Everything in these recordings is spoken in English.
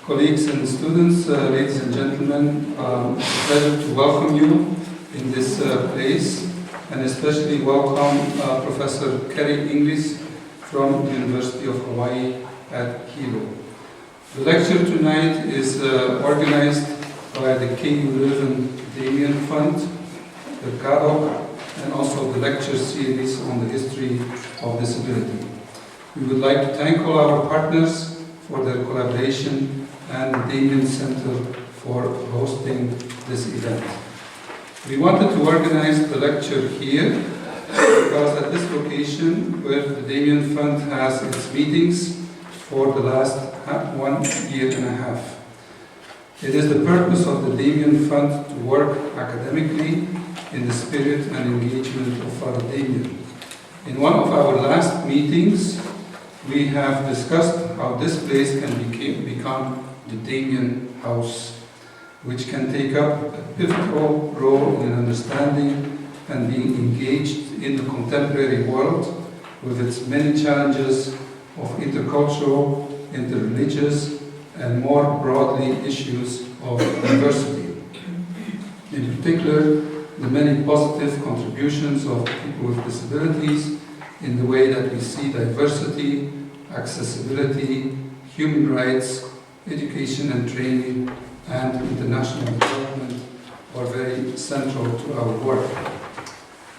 colleagues and students, ladies and gentlemen, it's a pleasure to welcome you in this place, and especially welcome Professor Kerri Inglis from the University of Hawaii at Hilo. The lecture tonight is organized by the KU Leuven Damien Fund, the KADOC, and also the lecture series on the history of disability. We would like to thank all our partners for their collaboration and the Damien Center for hosting this event. We wanted to organize the lecture here because at this location where the Damien Fund has its meetings for the last 1.5 years. It is the purpose of the Damien Fund to work academically in the spirit and engagement of Father Damien. In one of our last meetings, we have discussed how this place can become the Damien House, which can take up a pivotal role in understanding and being engaged in the contemporary world with its many challenges of intercultural, interreligious, and more broadly issues of diversity. In particular, the many positive contributions of people with disabilities in the way that we see diversity, accessibility, human rights, education and training, and international development are very central to our work.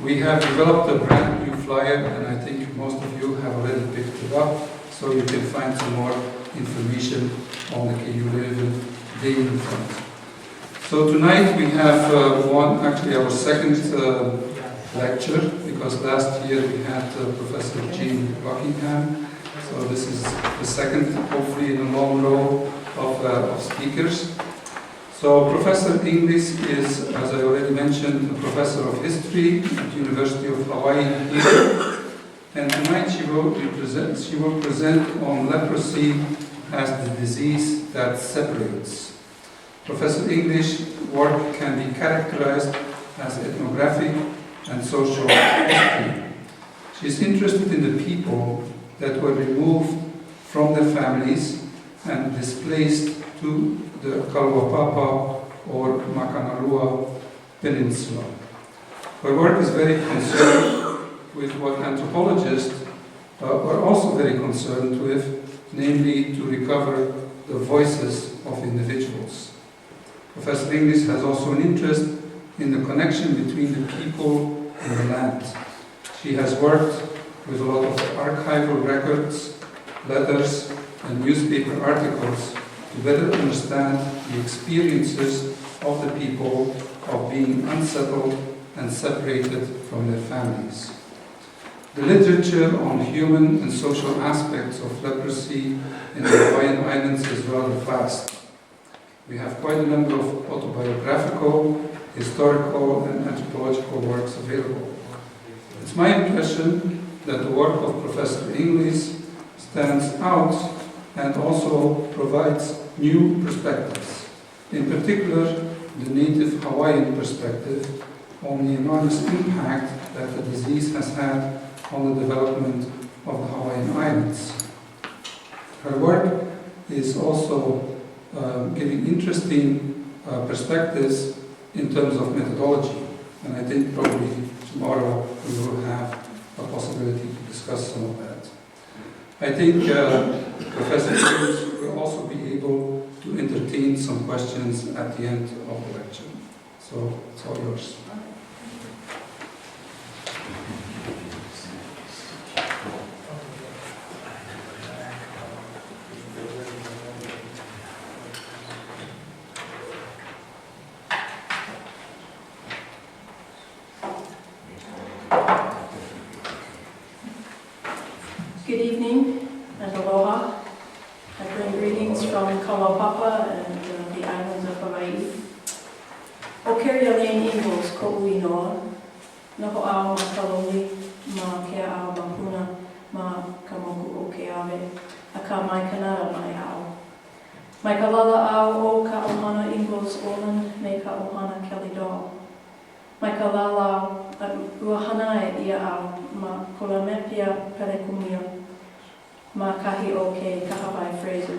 We have developed a brand new flyer, and I think most of you have already picked it up, so you can find some more information on the KU Leuven Damien Fund. So tonight we have our second lecture, because last year we had Professor Jean Buckingham. So this is the second, hopefully in a long row of speakers. So Professor Inglis is, as I already mentioned, a professor of history at the University of Hawaii here. And tonight she will present on leprosy as the disease that separates. Professor Inglis' work can be characterized as ethnographic and social history. She is interested in the people that were removed from their families and displaced to the Kalaupapa or Makanarua Peninsula. Her work is very concerned with what anthropologists are also very concerned with, namely to recover the voices of individuals. Professor Inglis has also an interest in the connection between the people and the land. She has worked with a lot of archival records, letters, and newspaper articles to better understand the experiences of the people of being unsettled and separated from their families. The literature on human and social aspects of leprosy in the Hawaiian Islands is rather vast. We have quite a number of autobiographical, historical, and anthropological works available. It's my impression that the work of Professor Inglis stands out and also provides new perspectives, in particular the native Hawaiian perspective on the enormous impact that the disease has had on the development of the Hawaiian Islands. Her work is also giving interesting perspectives in terms of methodology, and I think probably tomorrow we will have a possibility to discuss some of that. I think Professor Inglis will also be able to entertain some questions at the end of the lecture. So it's all yours. Good evening and aloha. I bring greetings from Kalaupapa and the islands of Hawaii. O Kerri Inglis, ko ui noa, noho ao ma kaloli, ma kea ao ma puna, ma ka moku o ke ave, a ka mai kanara mai ao. Mai ka lala ao o ka ohana Inglis Olin, me ka ohana Kelly Doll. Mai ka lala ua hana e ia ao, ma kolamepia pere kumia, ma kahi o ke Kahawai Fraser,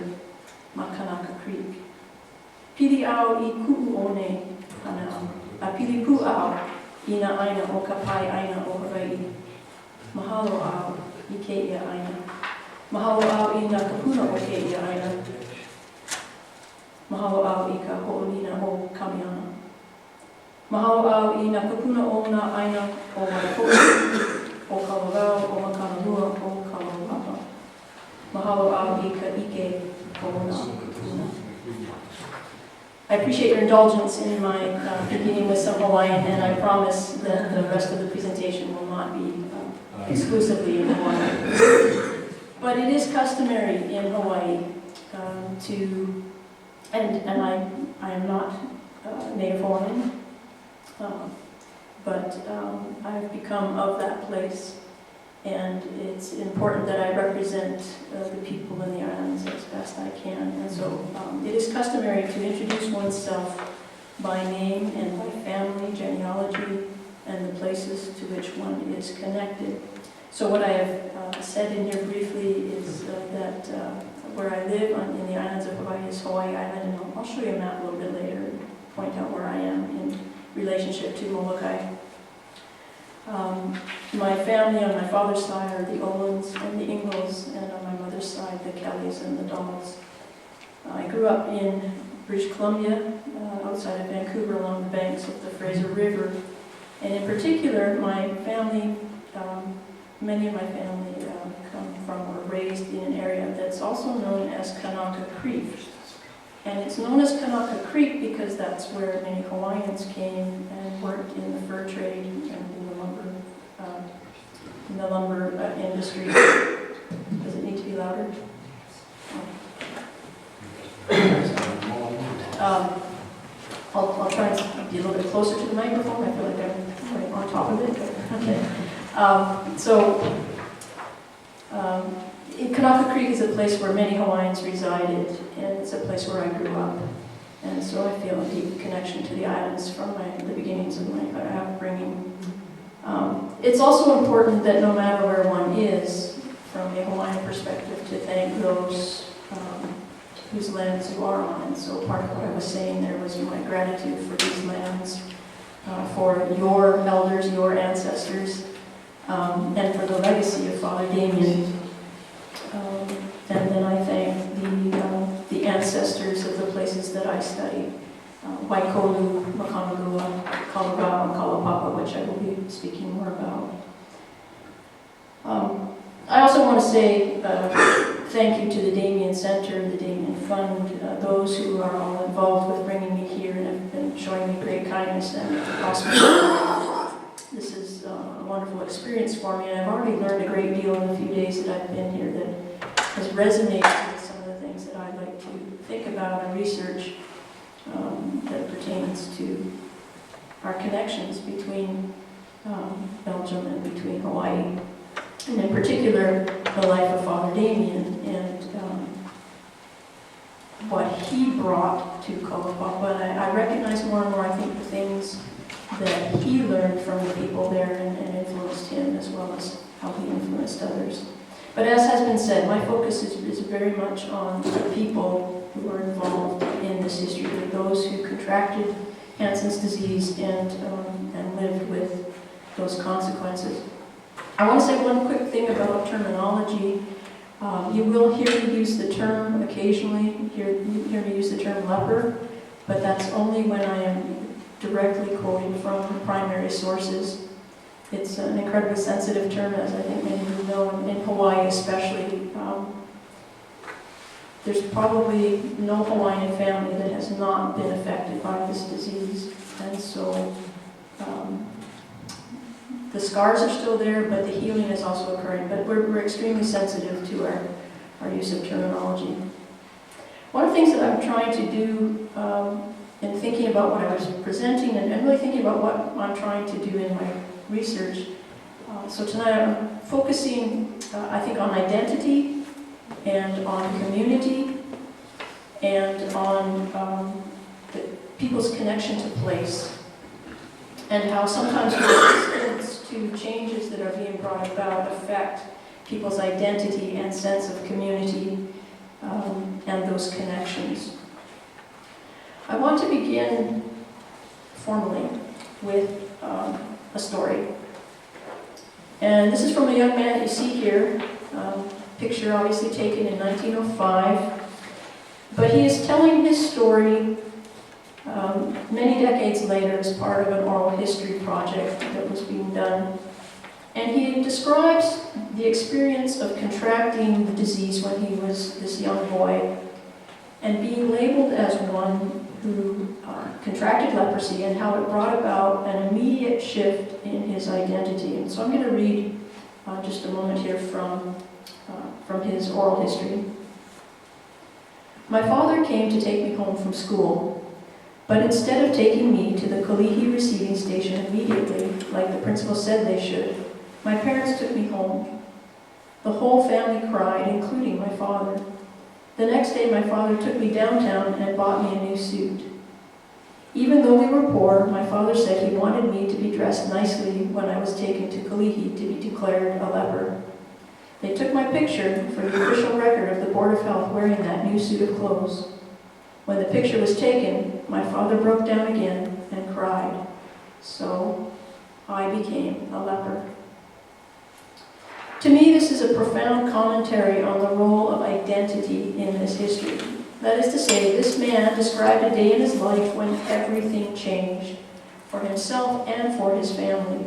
ma Kanaka Creek. Pili au I ku'u one ana. A pili pu au I na aina o ka pai aina o Hawaii. Mahalo au I ke ia aina. Mahalo au I na kapuna o ke ia aina. Mahalo au I ka ho'olina o Kamiana. Mahalo au I na kapuna o na aina o Waikoi, o Kalawau, o Makanalua, o Kalawapa. Mahalo au I ka ike o na kapuna. I appreciate your indulgence in my beginning with some Hawaiian, and I promise that the rest of the presentation will not be exclusively in Hawaiian. But it is customary in Hawaii and I am not Native Hawaiian, but I've become of that place, and it's important that I represent the people in the islands as best I can. And so it is customary to introduce oneself by name and by family, genealogy, and the places to which one is connected. So what I have said in here briefly is that where I live in the islands of Hawaii is Hawaii Island, and I'll show you a map a little bit later and point out where I am in relationship to Molokai. My family on my father's side are the Olins and the Ingles, and on my mother's side, the Kellys and the Donalds. I grew up in British Columbia, outside of Vancouver, along the banks of the Fraser River. And in particular, my family, many of my family come from or raised in an area that's also known as Kanaka Creek. And it's known as Kanaka Creek because that's where many Hawaiians came and worked in the fur trade and in the lumber industry. Does it need to be louder? I'll try and be a little bit closer to the microphone. I feel like I'm right on top of it. Okay. Kanaka Creek is a place where many Hawaiians resided, and it's a place where I grew up. And so I feel a deep connection to the islands from the beginnings of my upbringing. It's also important that no matter where one is, from a Hawaiian perspective, to thank those whose lands you are on. And so part of what I was saying there was my gratitude for these lands, for your elders, your ancestors, and for the legacy of Father Damien. And then I thank the ancestors of the places that I studied. Waikolu, Makanalua, Kalawau, and Kalapapa, which I will be speaking more about. I also want to say thank you to the Damien Center, the Damien Fund, those who are all involved with bringing me here and have been showing me great kindness and hospitality. This is a wonderful experience for me, and I've already learned a great deal in the few days that I've been here that has resonated with some of the things that I'd like to think about and research that pertains to our connections between Belgium and between Hawaii, and in particular the life of Father Damien and what he brought to Kalapapa. And I recognize more and more, I think, the things that he learned from the people there and influenced him, as well as how he influenced others. But as has been said, my focus is very much on the people who are involved in this history, those who contracted Hansen's disease and lived with those consequences. I want to say one quick thing about terminology. You will hear me use the term occasionally, hear me use the term leper, but that's only when I am directly quoting from primary sources. It's an incredibly sensitive term, as I think many of you know, in Hawaii especially. There's probably no Hawaiian family that has not been affected by this disease. And so the scars are still there, but the healing is also occurring. But we're extremely sensitive to our use of terminology. One of the things that I'm trying to do in thinking about what I was presenting and really thinking about what I'm trying to do in my research. So tonight I'm focusing, I think, on identity and on community and on people's connection to place, and how sometimes resistance to changes that are being brought about affect people's identity and sense of community and those connections. begin formally with a story. And this is from a young man that you see here, picture obviously taken in 1905. But he is telling his story many decades later as part of an oral history project that was being done. And he describes the experience of contracting the disease when he was this young boy and being labeled as one who contracted leprosy and how it brought about an immediate shift in his identity. And so I'm going to read just a moment here from his oral history. My father came to take me home from school, but instead of taking me to the Kalihi receiving station immediately, like the principal said they should, my parents took me home. The whole family cried, including my father. The next day, my father took me downtown and bought me a new suit. Even though we were poor, my father said he wanted me to be dressed nicely when I was taken to Kalihi to be declared a leper. They took my picture for the official record of the Board of Health wearing that new suit of clothes. When the picture was taken, my father broke down again and cried. So I became a leper. To me, this is a profound commentary on the role of identity in this history. That is to say, this man described a day in his life when everything changed, for himself and for his family.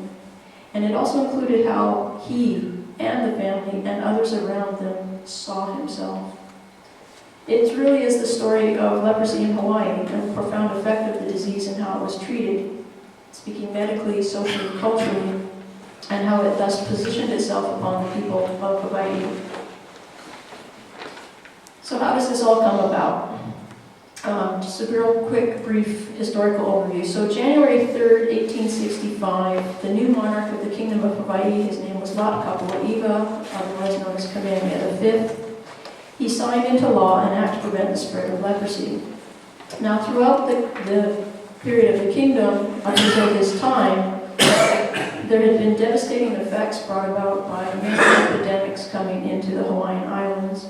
And it also included how he and the family and others around them saw himself. It really is the story of leprosy in Hawaii and the profound effect of the disease and how it was treated, speaking medically, socially, culturally, and how it thus positioned itself upon the people of Hawaii. So how does this all come about? Just a real quick, brief historical overview. So January 3rd, 1865, the new monarch of the Kingdom of Hawaii, his name was La'akapua'iwa, otherwise known as Kamehameha V, he signed into law an act to prevent the spread of leprosy. Now, throughout the period of the kingdom, until his time, there had been devastating effects brought about by major epidemics coming into the Hawaiian Islands.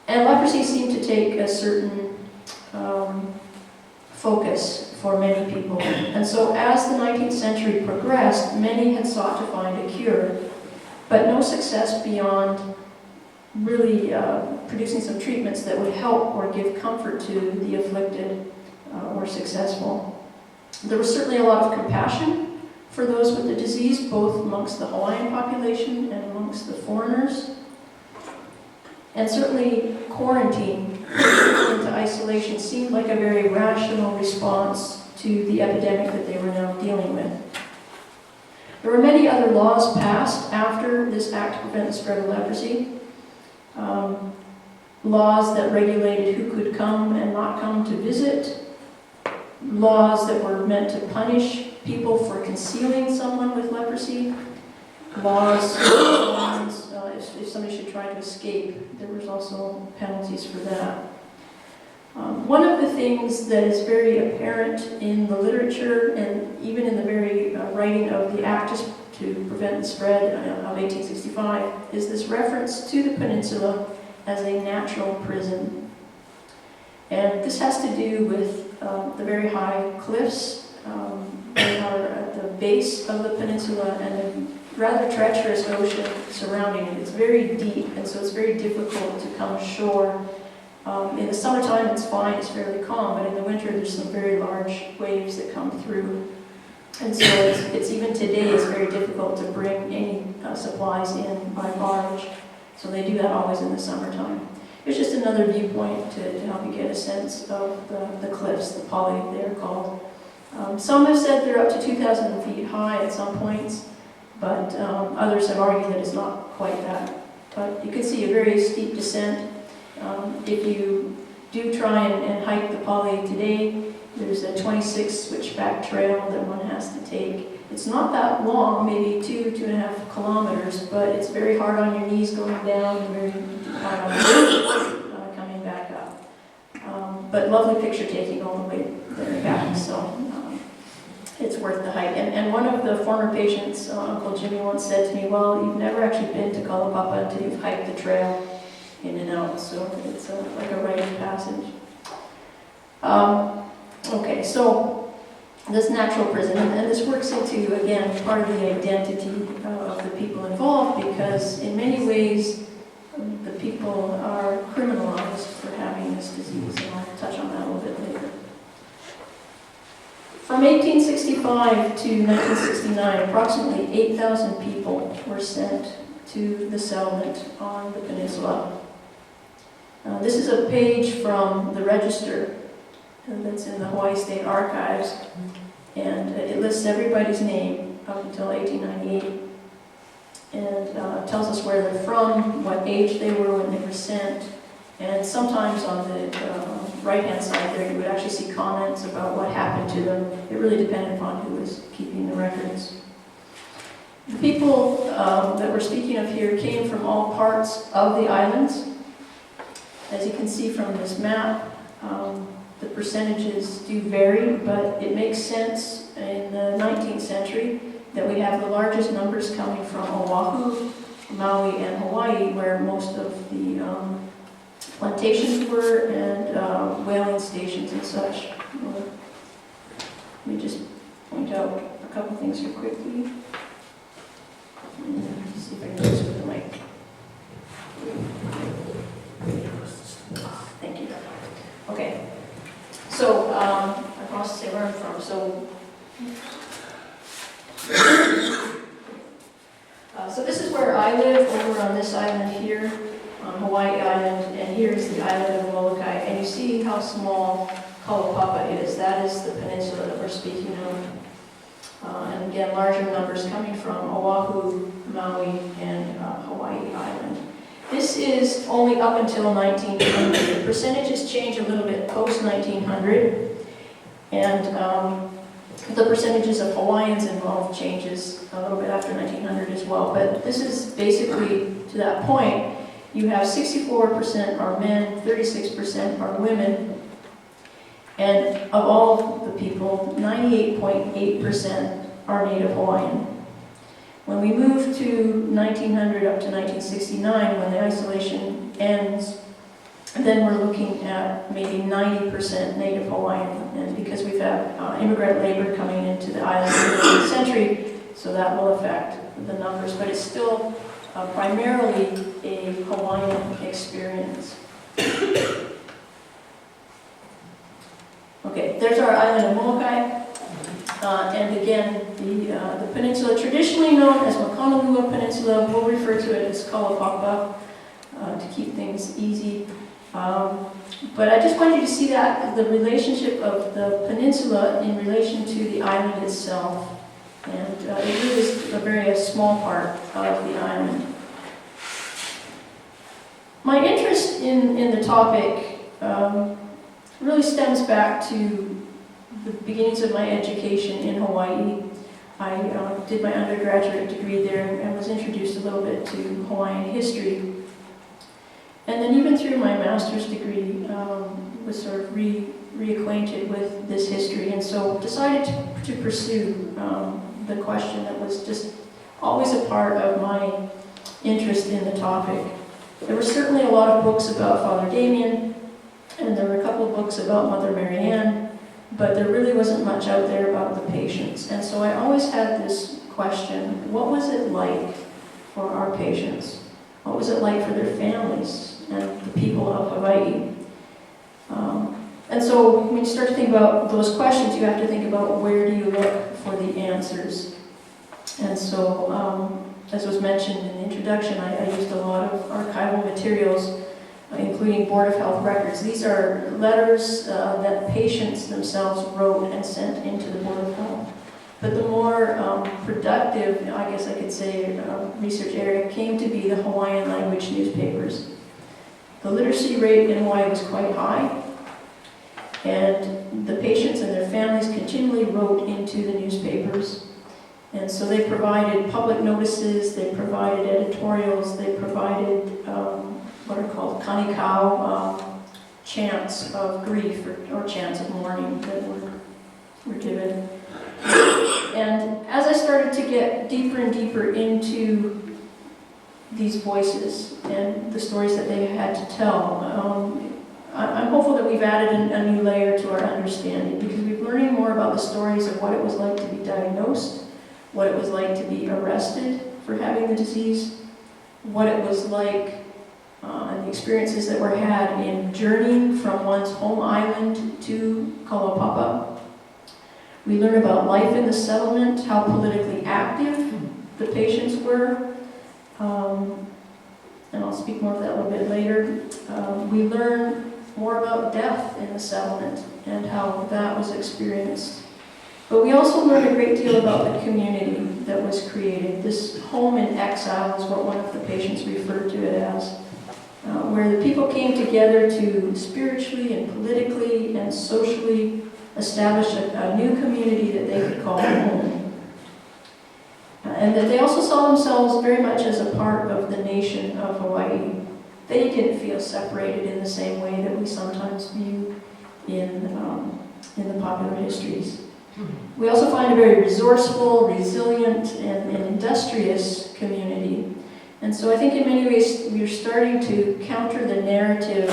And leprosy seemed to take a certain focus for many people. And so as the 19th century progressed, many had sought to find a cure, but no success beyond really producing some treatments that would help or give comfort to the afflicted were successful. There was certainly a lot of compassion for those with the disease, both amongst the Hawaiian population and amongst the foreigners. And certainly quarantine into isolation seemed like a very rational response to the epidemic that they were now dealing with. There were many other laws passed after this act to prevent the spread of leprosy. Laws that regulated who could come and not come to visit. Laws that were meant to punish people for concealing someone with leprosy. Laws, if somebody should try to escape, there was also penalties for that. One of the things that is very apparent in the literature and even in the very writing of the Act to prevent the spread of 1865 is this reference to the peninsula as a natural prison. And this has to do with the very high cliffs that are at the base of the peninsula and the rather treacherous ocean surrounding it. It's very deep, and so it's very difficult to come ashore. In the summertime, it's fine, it's fairly calm, but in the winter, there's some very large waves that come through. And so it's even today, it's very difficult to bring any supplies in by barge. So they do that always in the summertime. It's just another viewpoint to help you get a sense of the cliffs, the poly, they're called. Some have said they're up to 2,000 feet high at some points, but others have argued that it's not quite that. But you can see a very steep descent. If you do try and hike the poly today, there's a 26 switchback trail that one has to take. It's not that long, maybe 2.5 kilometers, but it's very hard on your knees going down and very hard on your knees coming back up. But lovely picture taking all the way there and back, so it's worth the hike. And one of the former patients, Uncle Jimmy, once said to me, well, you've never actually been to Kalapapa until you've hiked the trail in and out, so it's like a rite of passage. Okay, so this natural prison, and this works into, again, part of the identity of the people involved, because in many ways, the people are criminalized for having this disease, and I'll touch on that a little bit later. From 1865 to 1969, approximately 8,000 people were sent to the settlement on the peninsula. This is a page from the register that's in the Hawaii State Archives, and it lists everybody's name up until 1898, and tells us where they're from, what age they were when they were sent, and sometimes on the right-hand side there you would actually see comments about what happened to them. It really depended upon who was keeping the records. The people that we're speaking of here came from all parts of the islands. As you can see from this map, the percentages do vary, but it makes sense in the 19th century that we have the largest numbers coming from Oahu, Maui, and Hawaii, where most of the plantations were, and whaling stations and such. Let me just point out a couple things here quickly. See if I can do this with the mic. Thank you. Okay. So, I've lost to say where I'm from. So this is where I live, over on this island here, on Hawaii Island, and here is the island of Molokai. And you see how small Kalaupapa is. That is the peninsula that we're speaking of. And again, larger numbers coming from Oahu, Maui, and Hawaii Island. This is only up until 1900. The percentages change a little bit post-1900, and the percentages of Hawaiians involved changes a little bit after 1900 as well. But this is basically, to that point, you have 64% are men, 36% are women, and of all the people, 98.8% are Native Hawaiian. When we move to 1900 up to 1969, when the isolation ends, then we're looking at maybe 90% Native Hawaiian, and because we've had immigrant labor coming into the island in the 19th century, so that will affect the numbers, but it's still primarily a Hawaiian experience. Okay, there's our island of Molokai. And again, the peninsula, traditionally known as Makanalua Peninsula, we'll refer to it as Kalaupapa to keep things easy. But I just wanted you to see that the relationship of the peninsula in relation to the island itself. And it really is a very small part of the island. My interest in the topic really stems back to the beginnings of my education in Hawaii. I did my undergraduate degree there and was introduced a little bit to Hawaiian history. And then even through my master's degree, was sort of reacquainted with this history, and so decided to pursue the question that was just always a part of my interest in the topic. There were certainly a lot of books about Father Damien, and there were a couple of books about Mother Mary Ann, but there really wasn't much out there about the patients. And so I always had this question: what was it like for our patients? What was it like for their families and the people of Hawaii? And so when you start to think about those questions, you have to think about where do you look for the answers. And so, as was mentioned in the introduction, I used a lot of archival materials, including Board of Health records. These are letters that patients themselves wrote and sent into the Board of Health. But the more productive, I guess I could say, research area came to be the Hawaiian language newspapers. The literacy rate in Hawaii was quite high, and the patients and their families continually wrote into the newspapers. And so they provided public notices, they provided editorials, they provided what are called kanikau, chants of grief or chants of mourning that were given. And as I started to get deeper and deeper into these voices and the stories that they had to tell, I'm hopeful that we've added a new layer to our understanding, because we're learning more about the stories of what it was like to be diagnosed, what it was like to be arrested for having the disease, what it was like, and the experiences that were had in journeying from one's home island to Kalaupapa. We learn about life in the settlement, how politically active the patients were, and I'll speak more of that a little bit later. We learn more about death in the settlement and how that was experienced. But we also learn a great deal about the community that was created. This home in exile is what one of the patients referred to it as, where the people came together to spiritually and politically and socially establish a new community that they could call home. And that they also saw themselves very much as a part of the nation of Hawaii. They didn't feel separated in the same way that we sometimes view in the popular histories. We also find a very resourceful, resilient, and industrious community. And so I think in many ways we're starting to counter the narrative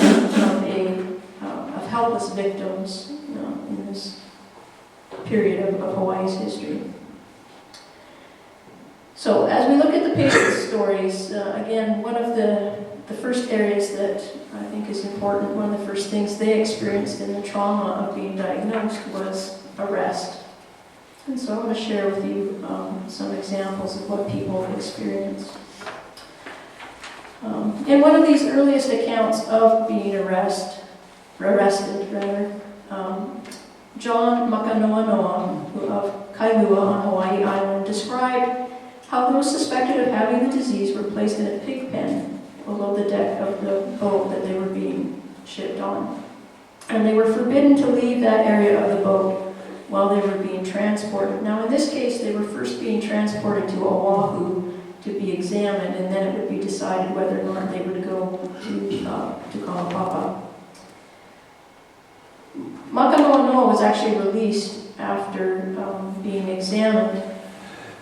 of helpless victims in this period of Hawaii's history. So as we look at the patient's stories, again, one of the first areas that I think is important, one of the first things they experienced in the trauma of being diagnosed was arrest. And so I want to share with you some examples of what people experienced. In one of these earliest accounts of being arrested, John Makanoanoa of Kailua on Hawaii Island described how those suspected of having the disease were placed in a pig pen below the deck of the boat that they were being shipped on. And they were forbidden to leave that area of the boat while they were being transported. Now in this case, they were first being transported to Oahu to be examined, and then it would be decided whether or not they would go to Kalaupapa. Makanoanoa was actually released after being examined.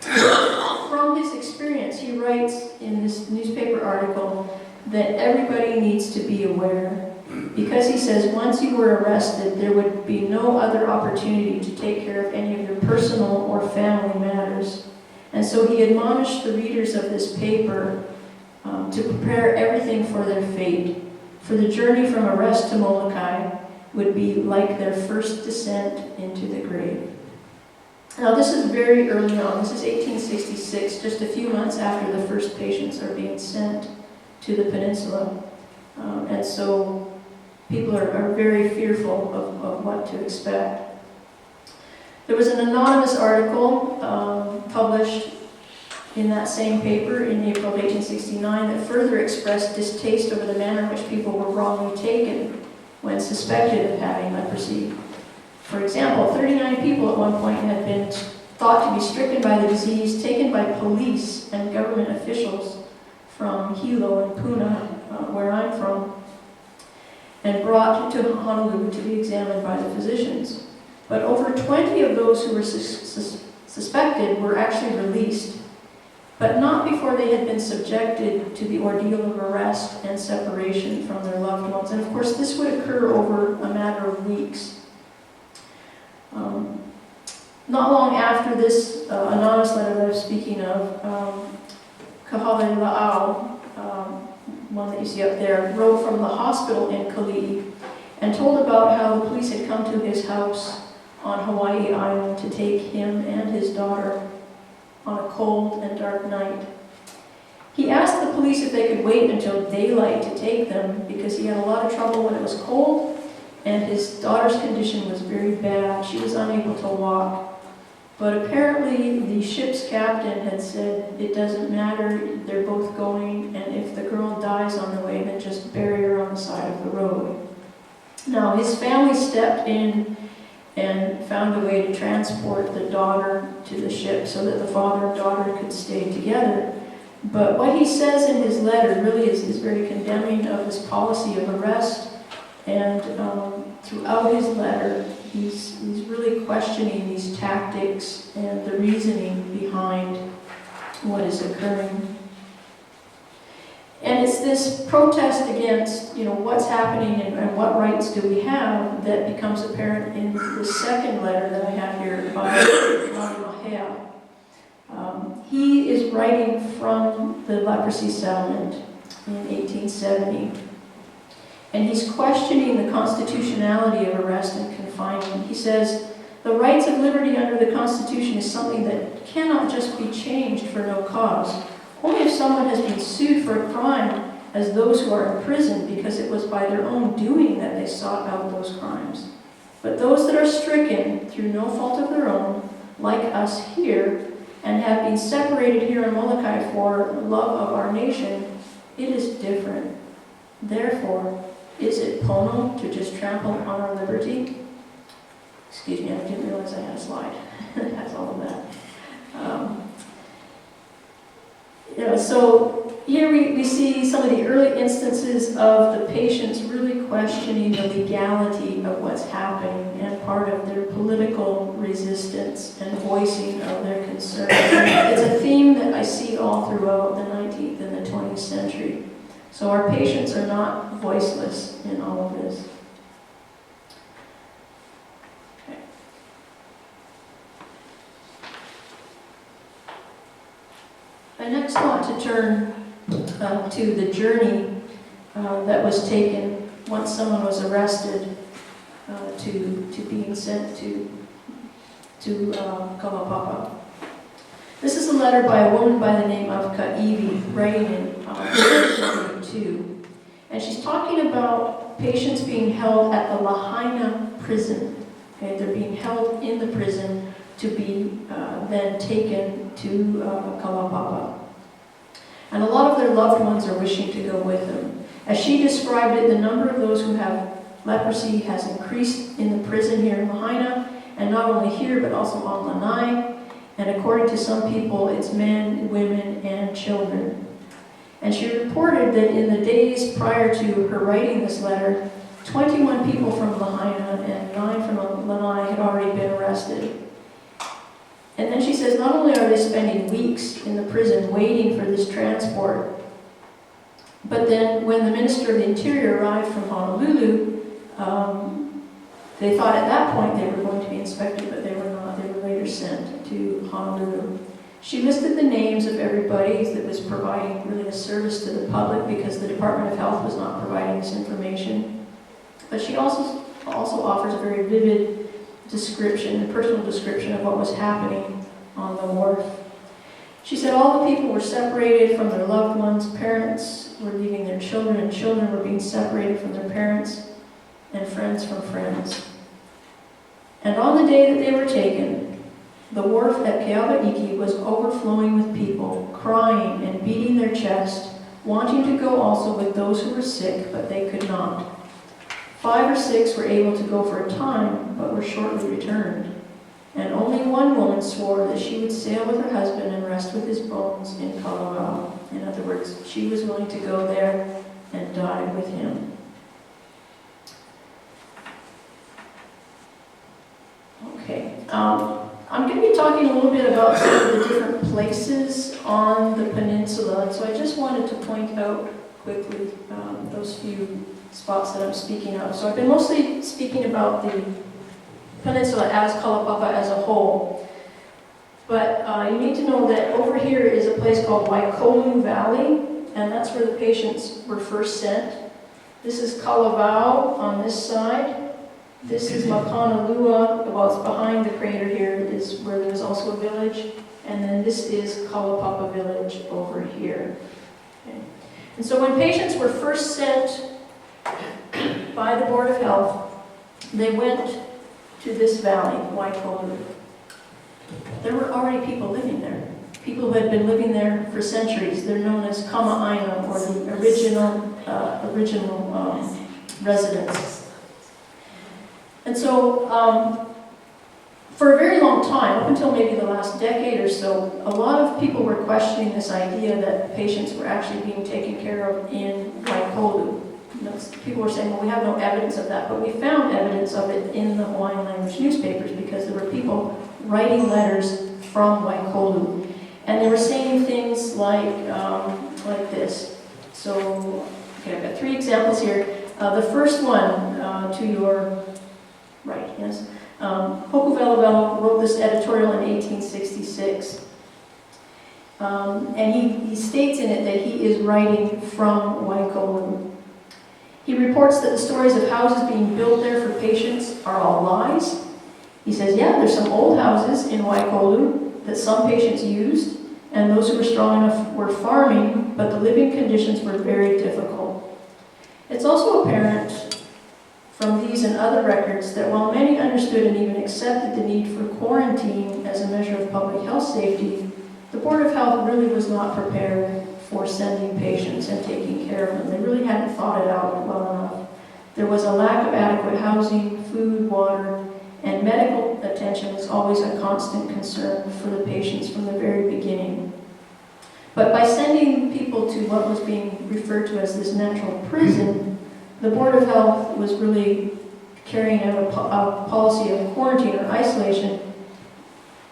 From his experience, he writes in this newspaper article that everybody needs to be aware, because he says once you were arrested, there would be no other opportunity to take care of any of your personal or family matters. And so he admonished the readers of this paper to prepare everything for their fate. For the journey from arrest to Molokai would be like their first descent into the grave. Now this is very early on. This is 1866, just a few months after the first patients are being sent to the peninsula. And so people are very fearful of what to expect. There was an anonymous article published in that same paper in April of 1869 that further expressed distaste over the manner in which people were wrongly taken when suspected of having leprosy. For example, 39 people at one point had been thought to be stricken by the disease, taken by police and government officials from Hilo and Puna, where I'm from, and brought to Honolulu to be examined by the physicians. But over 20 of those who were suspected were actually released, but not before they had been subjected to the ordeal of arrest and separation from their loved ones. And of course, this would occur over a matter of weeks. Not long after this anonymous letter that I was speaking of, Kahale La'au, one that you see up there, wrote from the hospital in Kali'i and told about how the police had come to his house on Hawaii Island to take him and his daughter on a cold and dark night. He asked the police if they could wait until daylight to take them because he had a lot of trouble when it was cold and his daughter's condition was very bad. She was unable to walk. But apparently the ship's captain had said, it doesn't matter, they're both going, and if the girl dies on the way, then just bury her on the side of the road. Now his family stepped in and found a way to transport the daughter to the ship so that the father and daughter could stay together. But what he says in his letter really is very condemning of this policy of arrest, and throughout his letter he's really questioning these tactics and the reasoning behind what is occurring. And it's this protest against, what's happening and what rights do we have that becomes apparent in the second letter that I have here by Damien. He is writing from the leprosy settlement in 1870. And he's questioning the constitutionality of arrest and confinement. He says, the rights of liberty under the Constitution is something that cannot just be changed for no cause. Only if someone has been sued for a crime as those who are imprisoned because it was by their own doing that they sought out those crimes. But those that are stricken through no fault of their own, like us here, and have been separated here in Molokai for love of our nation, it is different. Therefore, is it pono to just trample on our liberty? Excuse me, I didn't realize I had a slide that has all of that. So here we see some of the early instances of the patients really questioning the legality of what's happening and part of their political resistance and voicing of their concerns. It's a theme that I see all throughout the 19th and the 20th century. So our patients are not voiceless in all of this. Okay. I next want to turn to the journey that was taken once someone was arrested to being sent to Kalapapa. This is a letter by a woman by the name of Kaivi, writing in 1972. And she's talking about patients being held at the Lahaina prison. Okay, they're being held in the prison to be then taken to Kalapapa. And a lot of their loved ones are wishing to go with them. As she described it, the number of those who have leprosy has increased in the prison here in Lahaina, and not only here, but also on Lanai. And according to some people, it's men, women, and children. And she reported that in the days prior to her writing this letter, 21 people from Lahaina and 9 from Lanai had already been arrested. And then she says not only are they spending weeks in the prison waiting for this transport, but then when the Minister of the Interior arrived from Honolulu, they thought at that point they were going to be inspected, but they were not. They were later sent to Honolulu. She listed the names of everybody that was providing really a service to the public because the Department of Health was not providing this information. But she also offers a very vivid description, a personal description of what was happening on the wharf. She said all the people were separated from their loved ones, parents were leaving their children, and children were being separated from their parents, and friends from friends. And on the day that they were taken, the wharf at Keawaiki was overflowing with people, crying and beating their chest, wanting to go also with those who were sick, but they could not. 5 or 6 were able to go for a time, but were shortly returned. And only one woman swore that she would sail with her husband and rest with his bones in Colorado. In other words, she was willing to go there and die with him. Okay, I'm going to be talking a little bit about some of the different places on the peninsula, and so I just wanted to point out quickly those few spots that I'm speaking of. So I've been mostly speaking about the peninsula as Kalapapa as a whole, but you need to know that over here is a place called Waikolu Valley, and that's where the patients were first sent. This is Kalavau on this side. This is Makanalua, well, it's behind the crater here, is where there's also a village. And then this is Kalapapa village over here. Okay. And so when patients were first sent by the Board of Health, they went to this valley, Waikolu. There were already people living there. People who had been living there for centuries. They're known as Kama'aina, or the original residents. And so, for a very long time, up until maybe the last decade or so, a lot of people were questioning this idea that patients were actually being taken care of in Waikolu. People were saying, well, we have no evidence of that, but we found evidence of it in the Hawaiian language newspapers because there were people writing letters from Waikolu. And they were saying things like this. So, okay, I've got 3 examples here. The first one, to your right, yes. Hoku Velovelo wrote this editorial in 1866. And he states in it that he is writing from Waikolu. He reports that the stories of houses being built there for patients are all lies. He says, yeah, there's some old houses in Waikolu that some patients used, and those who were strong enough were farming, but the living conditions were very difficult. It's also apparent from these and other records that while many understood and even accepted the need for quarantine as a measure of public health safety, the Board of Health really was not prepared for sending patients and taking care of them. They really hadn't thought it out well enough. There was a lack of adequate housing, food, water, and medical attention was always a constant concern for the patients from the very beginning. But by sending people to what was being referred to as this natural prison, the Board of Health was really carrying out a policy of quarantine or isolation,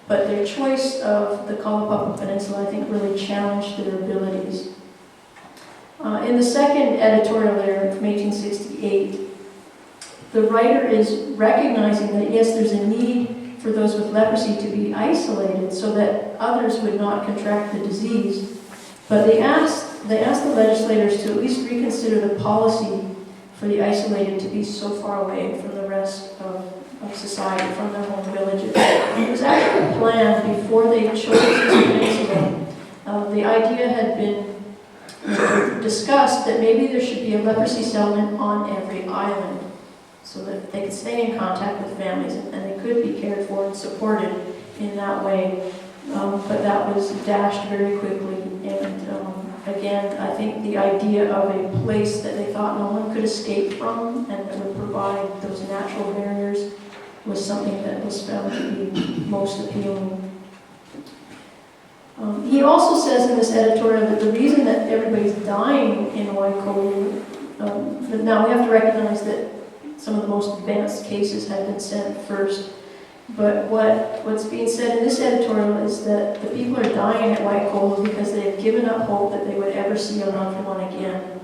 but their choice of the Kalapapa Peninsula, I think, really challenged their abilities. In the second editorial there from 1868, the writer is recognizing that, yes, there's a need for those with leprosy to be isolated so that others would not contract the disease, but they asked the legislators to at least reconsider the policy for the isolated to be so far away from the rest of society, from their home villages. It was actually a plan before they chose this peninsula. The idea had been discussed that maybe there should be a leprosy settlement on every island so that they could stay in contact with families and they could be cared for and supported in that way. But that was dashed very quickly. And again, I think the idea of a place that they thought no one could escape from and that would provide those natural barriers was something that was found to be most appealing. He also says in this editorial that the reason that everybody's dying in Waikolu, now we have to recognize that some of the most advanced cases have been sent first, but what's being said in this editorial is that the people are dying at Waikolu because they have given up hope that they would ever see a loved one again.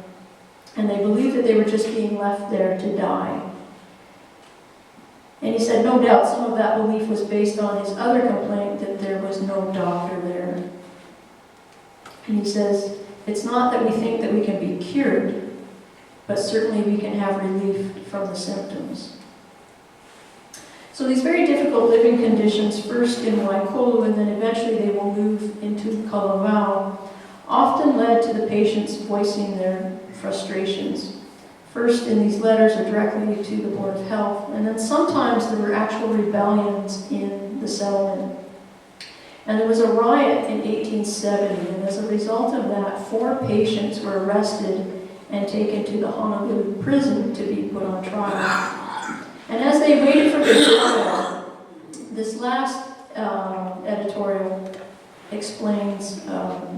And they believe that they were just being left there to die. And he said, no doubt, some of that belief was based on his other complaint that there was no doctor there. And he says, it's not that we think that we can be cured, but certainly we can have relief from the symptoms. So these very difficult living conditions, first in Waikolu and then eventually they will move into Kalavau, often led to the patients voicing their frustrations. First in these letters or directly to the Board of Health, and then sometimes there were actual rebellions in the settlement. And there was a riot in 1870, and as a result of that, 4 patients were arrested and taken to the Honolulu prison to be put on trial. And as they waited for their trial, this last editorial explains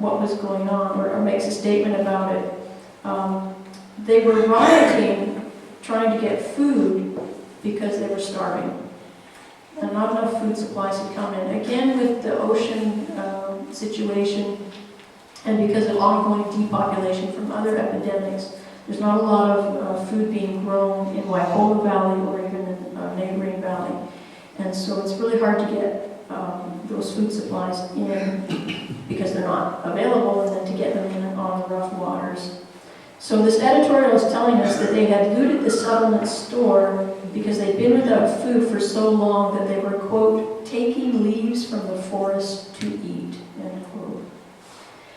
what was going on, or makes a statement about it. They were rioting, trying to get food because they were starving. And not enough food supplies had come in. Again, with the ocean situation, and because of ongoing depopulation from other epidemics, there's not a lot of food being grown in Waikolu Valley or even in a neighboring valley. And so it's really hard to get those food supplies in because they're not available, and then to get them in on the rough waters. So this editorial is telling us that they had looted the settlement store because they'd been without food for so long that they were, quote, taking leaves from the forest to eat, end quote.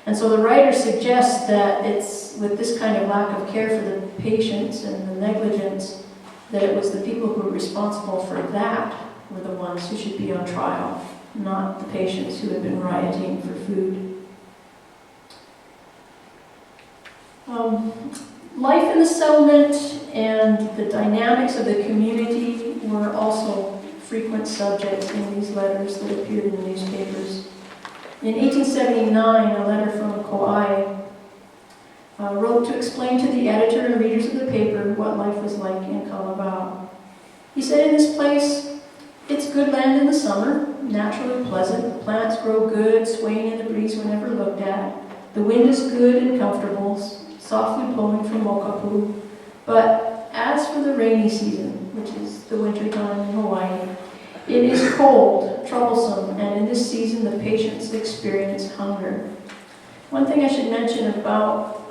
And so the writer suggests that it's with this kind of lack of care for the patients and the negligence that it was the people who were responsible for that were the ones who should be on trial, not the patients who had been rioting for food. Life in the settlement and the dynamics of the community were also frequent subjects in these letters that appeared in the newspapers. In 1879, a letter from Kauai wrote to explain to the editor and readers of the paper what life was like in Kalavau. He said, in this place, it's good land in the summer, naturally pleasant, plants grow good, swaying in the breeze whenever looked at. The wind is good and comfortable, softly blowing from Mokapu. But as for the rainy season, which is the winter time in Hawaii, it is cold, troublesome, and in this season the patients experience hunger. One thing I should mention about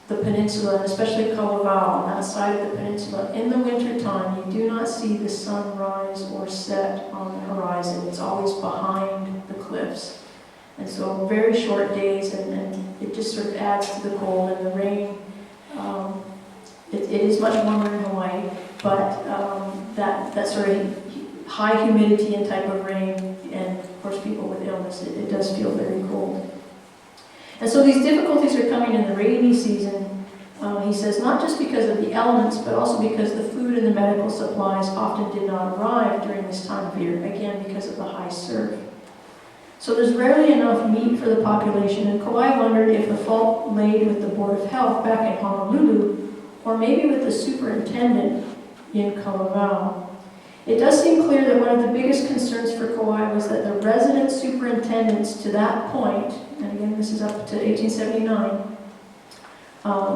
the peninsula, and especially Kalawao, on that side of the peninsula, in the winter time you do not see the sun rise or set on the horizon. It's always behind the cliffs. And so very short days, and it just sort of adds to the cold and the rain. It is much warmer in Hawaii, but that sort of high humidity and type of rain, and of course people with illness, it does feel very cold. And so these difficulties are coming in the rainy season, he says, not just because of the elements, but also because the food and the medical supplies often did not arrive during this time of year, again because of the high surf. So there's rarely enough meat for the population, and Kauai wondered if the fault laid with the Board of Health back in Honolulu, or maybe with the superintendent in Kalawao. It does seem clear that one of the biggest concerns for Kauai was that the resident superintendents to that point, and again this is up to 1879,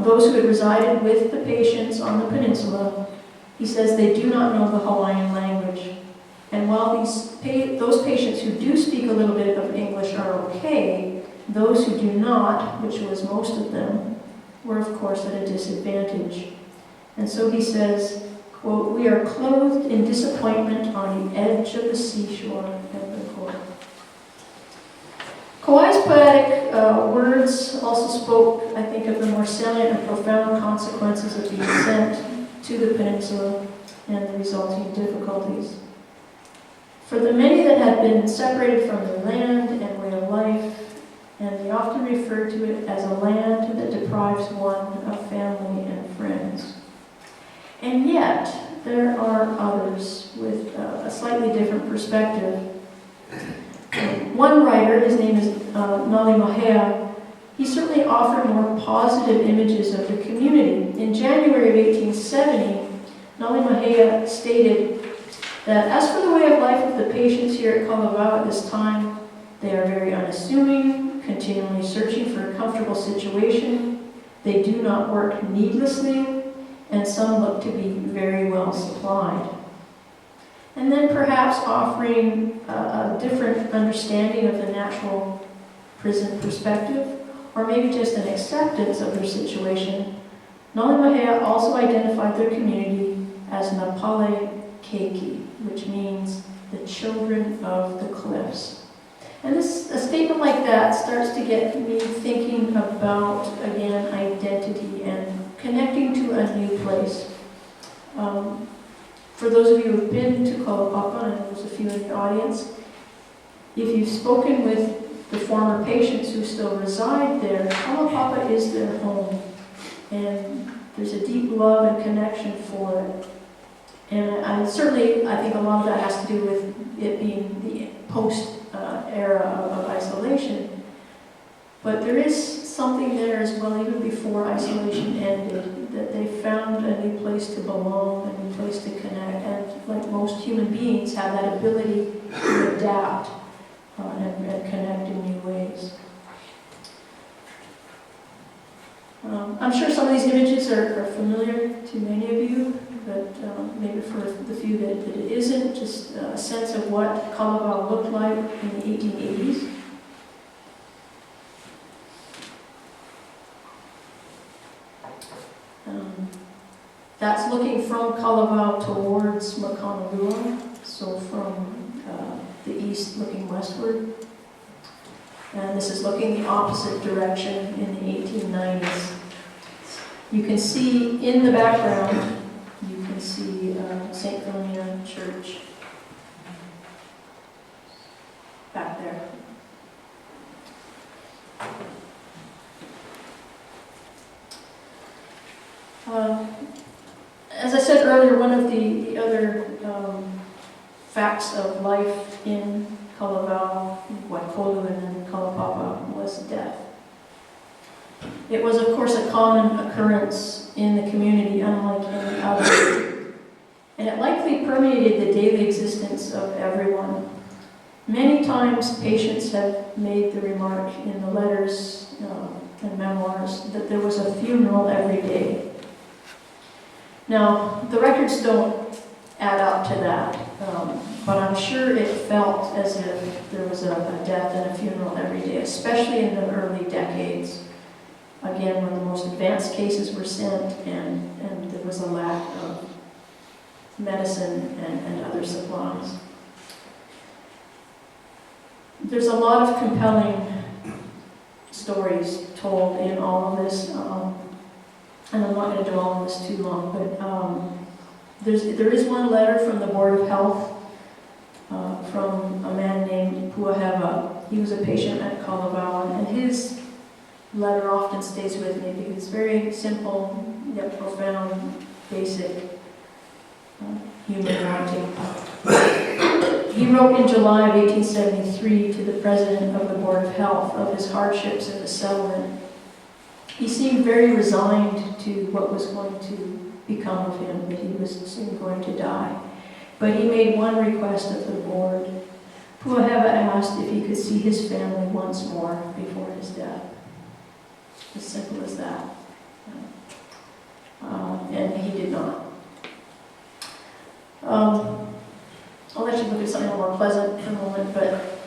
those who had resided with the patients on the peninsula, he says they do not know the Hawaiian language. And while those patients who do speak a little bit of English are okay, those who do not, which was most of them, were of course at a disadvantage. And so he says, quote, "We are clothed in disappointment on the edge of the seashore," end quote. Kauai's poetic words also spoke, I think, of the more salient and profound consequences of being sent to the peninsula and the resulting difficulties. For the many that had been separated from their land and way of life, and they often refer to it as a land that deprives one of family and friends. And yet, there are others with a slightly different perspective. One writer, his name is Nali Mahea, he certainly offered more positive images of the community. In January of 1870, Nali Mahea stated that as for the way of life of the patients here at Kalawao at this time, they are very unassuming, continually searching for a comfortable situation. They do not work needlessly, and some look to be very well supplied. And then perhaps offering a different understanding of the natural prison perspective, or maybe just an acceptance of their situation, Nali Mahea also identified their community as Napale Keiki, which means the children of the cliffs. And a statement like that starts to get me thinking about, again, identity and connecting to a new place. For those of you who have been to Kalapapa, and there's a few in the audience, if you've spoken with the former patients who still reside there, Kalapapa is their home. And there's a deep love and connection for it. And I think a lot of that has to do with it being the post-era of isolation. But there is something there as well, even before isolation ended, that they found a new place to belong, a new place to connect, and like most human beings have that ability to adapt and connect in new ways. I'm sure some of these images are familiar to many of you, but maybe for the few that it isn't, just a sense of what Kalawao looked like in the 1880s. That's looking from Kalawao towards Makanalua, so from the east looking westward. And this is looking the opposite direction in the 1890s. You can see in the background, you can see St. Philomena Church back there. As I said earlier, one of the other facts of life in Kalawao, Waikolu, and then Kalapapa was death. It was, of course, a common occurrence in the community, unlike any other. And it likely permeated the daily existence of everyone. Many times patients have made the remark in the letters and memoirs that there was a funeral every day. Now, the records don't add up to that, but I'm sure it felt as if there was a death and a funeral every day, especially in the early decades. Again, when the most advanced cases were sent and there was a lack of medicine and other supplies. There's a lot of compelling stories told in all of this, and I'm not going to dwell on this too long, but there is one letter from the Board of Health from a man named Puaheva. He was a patient at Kalawawa, and his letter often stays with me because it's very simple yet profound, basic human writing. He wrote in July of 1873 to the president of the Board of Health of his hardships in the settlement. He seemed very resigned to what was going to become of him, that he was soon going to die. But he made one request of the board. Puaheva asked if he could see his family once more before his death. As simple as that. And he did not. I'll let you look at something a little more pleasant for a moment, but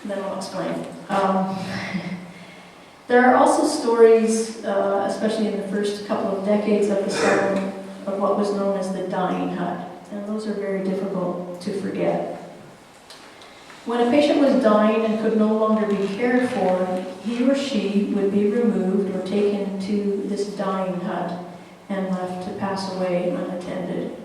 then I'll explain. There are also stories, especially in the first couple of decades of the settlement, of what was known as the dying hut, and those are very difficult to forget. When a patient was dying and could no longer be cared for, he or she would be removed or taken to this dying hut and left to pass away unattended.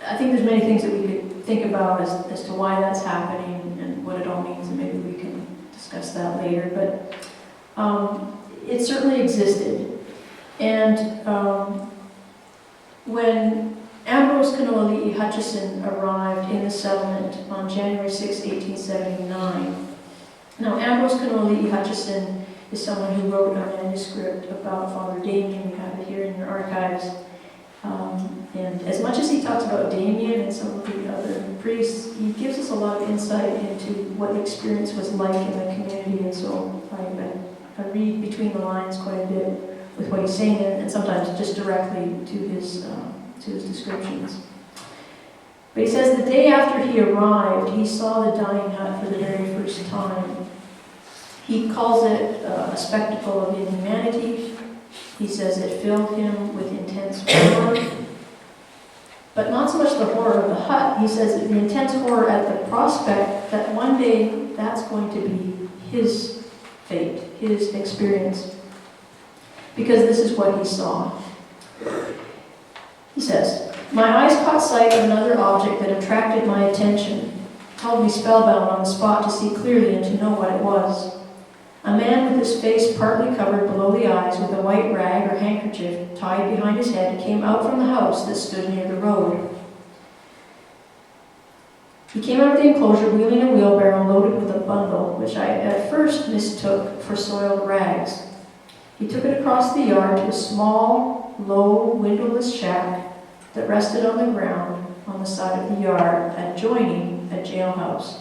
I think there's many things that we could think about as to why that's happening and what it all means, and maybe we can discuss that later, but it certainly existed. And when Ambrose Kanoali'i Hutchison arrived in the settlement on January 6, 1879, now Ambrose Kanoali'i Hutchison is someone who wrote a manuscript about Father Damien. You have it here in your archives. And as much as he talks about Damien and some of the other priests, he gives us a lot of insight into what the experience was like in the community. And so I read between the lines quite a bit with what he's saying, and sometimes just directly to his descriptions. But he says the day after he arrived, he saw the dying hut for the very first time. He calls it a spectacle of inhumanity. He says it filled him with intense horror. But not so much the horror of the hut. He says the intense horror at the prospect that one day that's going to be his fate, his experience. Because this is what he saw. He says, "My eyes caught sight of another object that attracted my attention, held me spellbound on the spot to see clearly and to know what it was. A man with his face partly covered below the eyes with a white rag or handkerchief tied behind his head came out from the house that stood near the road. He came out of the enclosure wheeling a wheelbarrow loaded with a bundle, which I at first mistook for soiled rags. He took it across the yard to a small, low, windowless shack that rested on the ground on the side of the yard, adjoining a jailhouse.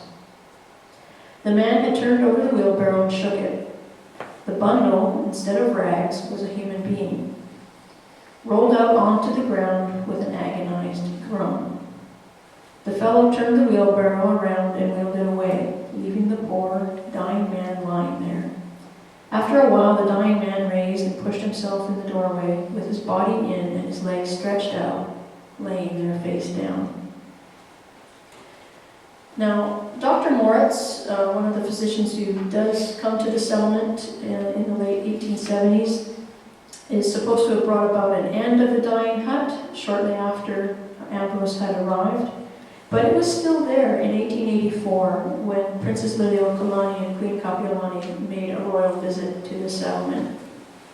The man had turned over the wheelbarrow and shook it. The bundle, instead of rags, was a human being, rolled out onto the ground with an agonized groan. The fellow turned the wheelbarrow around and wheeled it away, leaving the poor, dying man lying there. After a while, the dying man raised and pushed himself in the doorway, with his body in and his legs stretched out, laying there face down." Now, Dr. Moritz, one of the physicians who does come to the settlement in the late 1870s, is supposed to have brought about an end of the dying hut shortly after Ambrose had arrived. But it was still there in 1884 when Princess Liliuokalani and Queen Kapiolani made a royal visit to the settlement.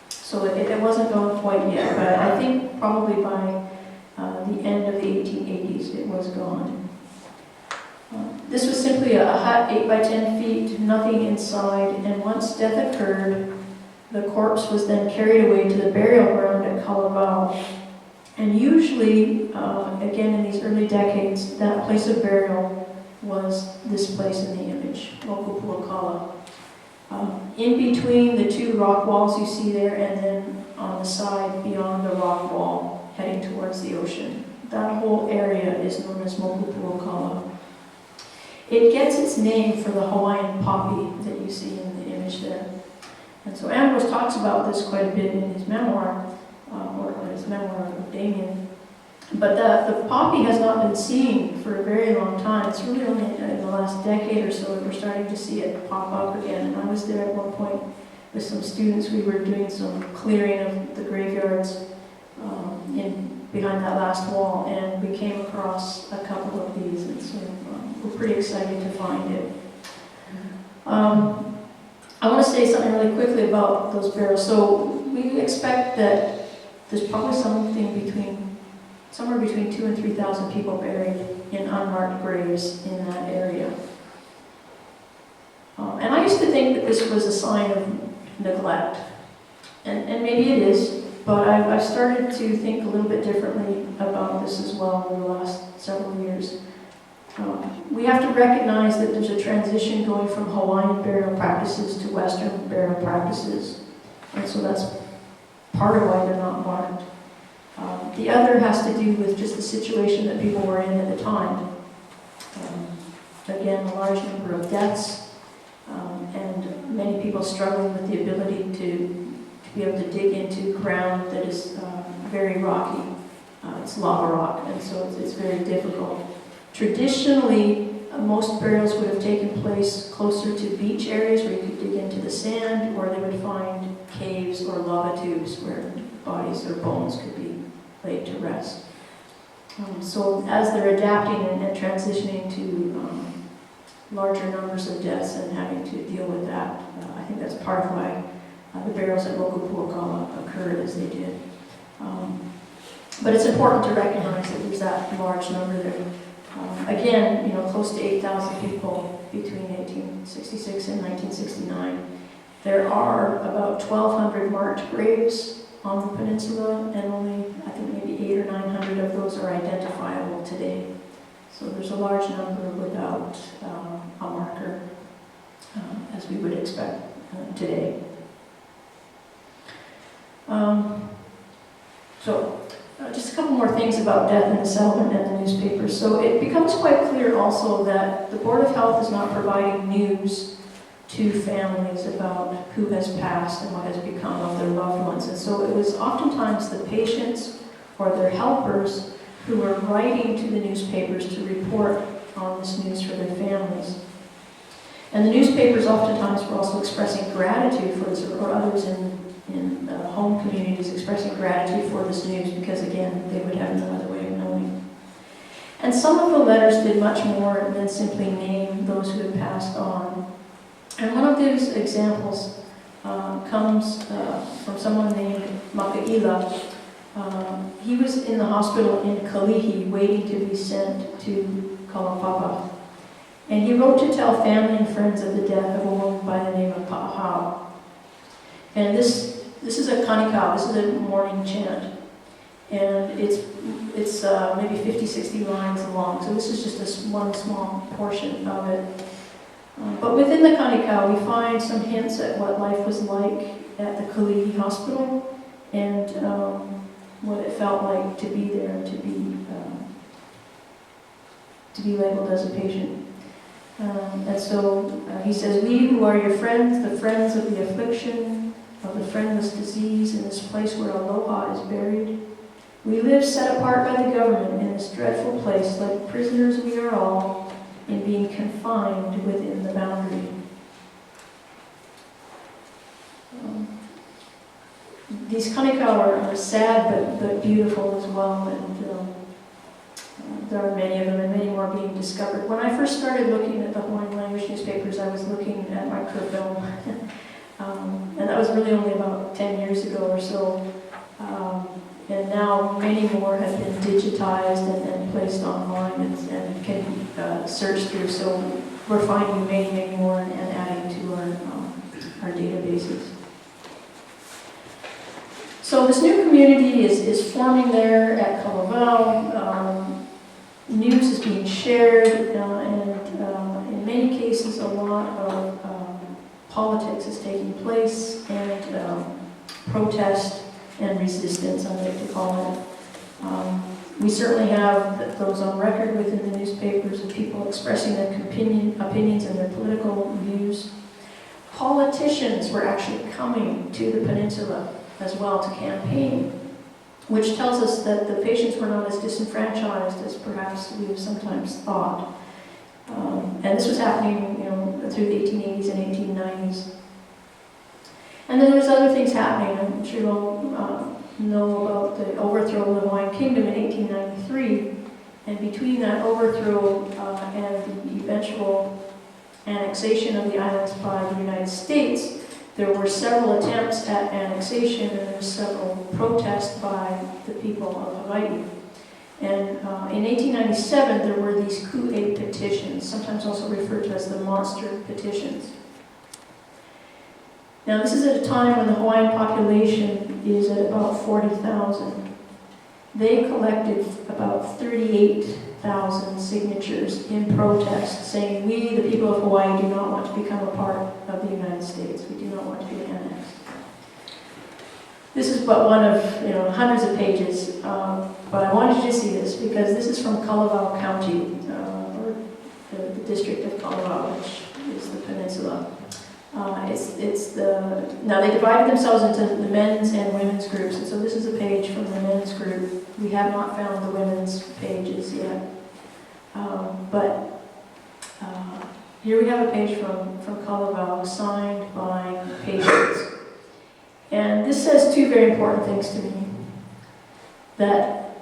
So it wasn't gone quite yet, but I think probably by the end of the 1880s it was gone. This was simply a hut 8 by 10 feet, nothing inside, and once death occurred, the corpse was then carried away to the burial ground at Kalawao. And usually, again in these early decades, that place of burial was this place in the image, Mokupuakala. In between the two rock walls you see there, and then on the side beyond the rock wall, heading towards the ocean. That whole area is known as Mokupuokala. It gets its name for the Hawaiian poppy that you see in the image there. And so Ambrose talks about this quite a bit in his memoir, or his memoir of Damien. But the poppy has not been seen for a very long time. It's really only in the last decade or so that we're starting to see it pop up again. And I was there at one point with some students. We were doing some clearing of the graveyards behind that last wall, and we came across a couple of these, and so we're pretty excited to find it. I want to say something really quickly about those barrels. So we expect that there's probably somewhere between 2,000 and 3,000 people buried in unmarked graves in that area. And I used to think that this was a sign of neglect, and maybe it is, but I've started to think a little bit differently about this as well in the last several years. We have to recognize that there's a transition going from Hawaiian burial practices to Western burial practices, and so that's part of why they're not marked. The other has to do with just the situation that people were in at the time. Again, a large number of deaths, and many people struggling with the ability to be able to dig into ground that is very rocky. It's lava rock, and so it's very difficult. Traditionally, most burials would have taken place closer to beach areas where you could dig into the sand, or they would find caves or lava tubes where bodies or bones could be laid to rest. So as they're adapting and transitioning to larger numbers of deaths and having to deal with that, I think that's part of why the burials at Mokupuokala occurred as they did. But it's important to recognize that there's that large number there. Again, close to 8,000 people between 1866 and 1969. There are about 1,200 marked graves on the peninsula, and only, I think, maybe 800 or 900 of those are identifiable today. So there's a large number without a marker, as we would expect today. Just a couple more things about death in the settlement and the newspapers. So it becomes quite clear also that the Board of Health is not providing news to families about who has passed and what has become of their loved ones. And so it was oftentimes the patients or their helpers who were writing to the newspapers to report on this news for their families. And the newspapers oftentimes were also expressing gratitude for this, or others in home communities expressing gratitude for this news, because again, they would have no other way of knowing. And some of the letters did much more than simply name those who had passed on. And one of those examples comes from someone named Makaila. He was in the hospital in Kalihi waiting to be sent to Kalapapa. And he wrote to tell family and friends of the death of a woman by the name of Pa'ahau. And this is a kanikau, this is a morning chant. And it's maybe 50, 60 lines long. So this is just one small portion of it. But within the kanikau, we find some hints at what life was like at the Kalihi hospital, and what it felt like to be there and to be labeled as a patient. And so he says, "We who are your friends, the friends of the affliction, of the friendless disease, in this place where aloha is buried, we live set apart by the government in this dreadful place, like prisoners we are all, in being confined within the boundary." These kanikau are sad but beautiful as well, and there are many of them, and many more being discovered. When I first started looking at the Hawaiian language newspapers, I was looking at microfilm, and that was really only about 10 years ago or so. And now many more have been digitized and placed online and can be searched through. So we're finding many, many more and adding to our databases. So this new community is forming there at Kalavau. News is being shared, and in many cases a lot of politics We certainly have those on record within the newspapers of people expressing their opinions and their political views. Politicians were actually coming to the peninsula as well to campaign, which tells us that the patients were not as disenfranchised as perhaps we have sometimes thought. And this was happening, through the 1880s and 1890s. And then there was other things happening. I'm sure you all know about the overthrow of the Hawaiian Kingdom in 1893. And between that overthrow and the eventual annexation of the islands by the United States, there were several attempts at annexation, and there were several protests by the people of Hawaii. And in 1897, there were these Coup-A petitions, sometimes also referred to as the monster petitions. Now, this is at a time when the Hawaiian population is at about 40,000. They collected about 38,000 signatures in protest, saying, we, the people of Hawaii, do not want to become a part of the United States. We do not want to be annexed. This is but one of hundreds of pages, but I wanted you to see this because this is from Kalawao County, or the district of Kalawao, which is the peninsula. Now they divided themselves into the men's and women's groups, and so this is a page from the men's group. We have not found the women's pages yet, but here we have a page from Kalawao signed by patients. And this says two very important things to me. That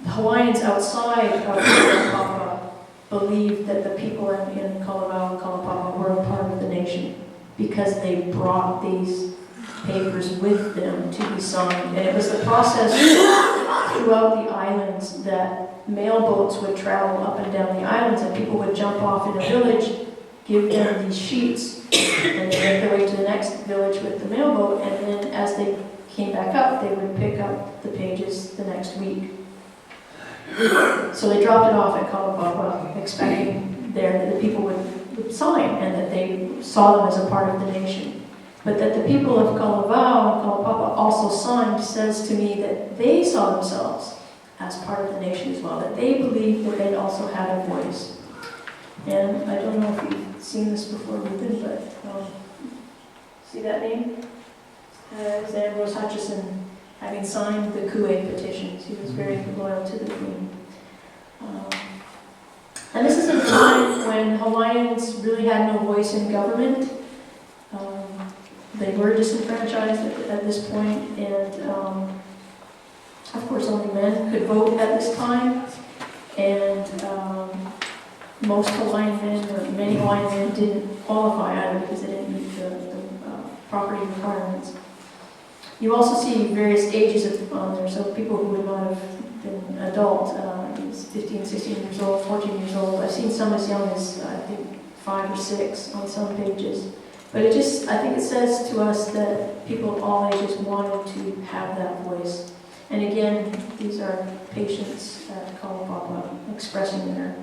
Hawaiians outside of Kalapapa believed that the people in Kalawao and Kalapapa were a part of the nation because they brought these papers with them to be signed. And it was the process throughout the islands that mail boats would travel up and down the islands, and people would jump off in a village, give them these sheets, and they make their way to the next village with the mail boat, and then as they came back up, they would pick up the pages the next week. So they dropped it off at Kalapapa, expecting there that the people would sign and that they saw them as a part of the nation. But that the people of Kalawao and Kalapapa also signed says to me that they saw themselves as part of the nation as well, that they believed that they also had a voice. And I don't know if you've seen this before, Leuven, but see that name? Ambrose Hutchison, having signed the Coup-A petitions. He was very loyal to the Queen. And this is a time when Hawaiians really had no voice in government. They were disenfranchised at this point, and of course only men could vote at this time. And most Hawaiian men, or many Hawaiian men, didn't qualify either because they didn't meet the property requirements. You also see various ages on there, so people who would not have been adult, 15, 16 years old, 14 years old. I've seen some as young as, I think, 5 or 6 on some pages. But I think it says to us that people of all ages wanted to have that voice. And again, these are patients at Kalapapa expressing their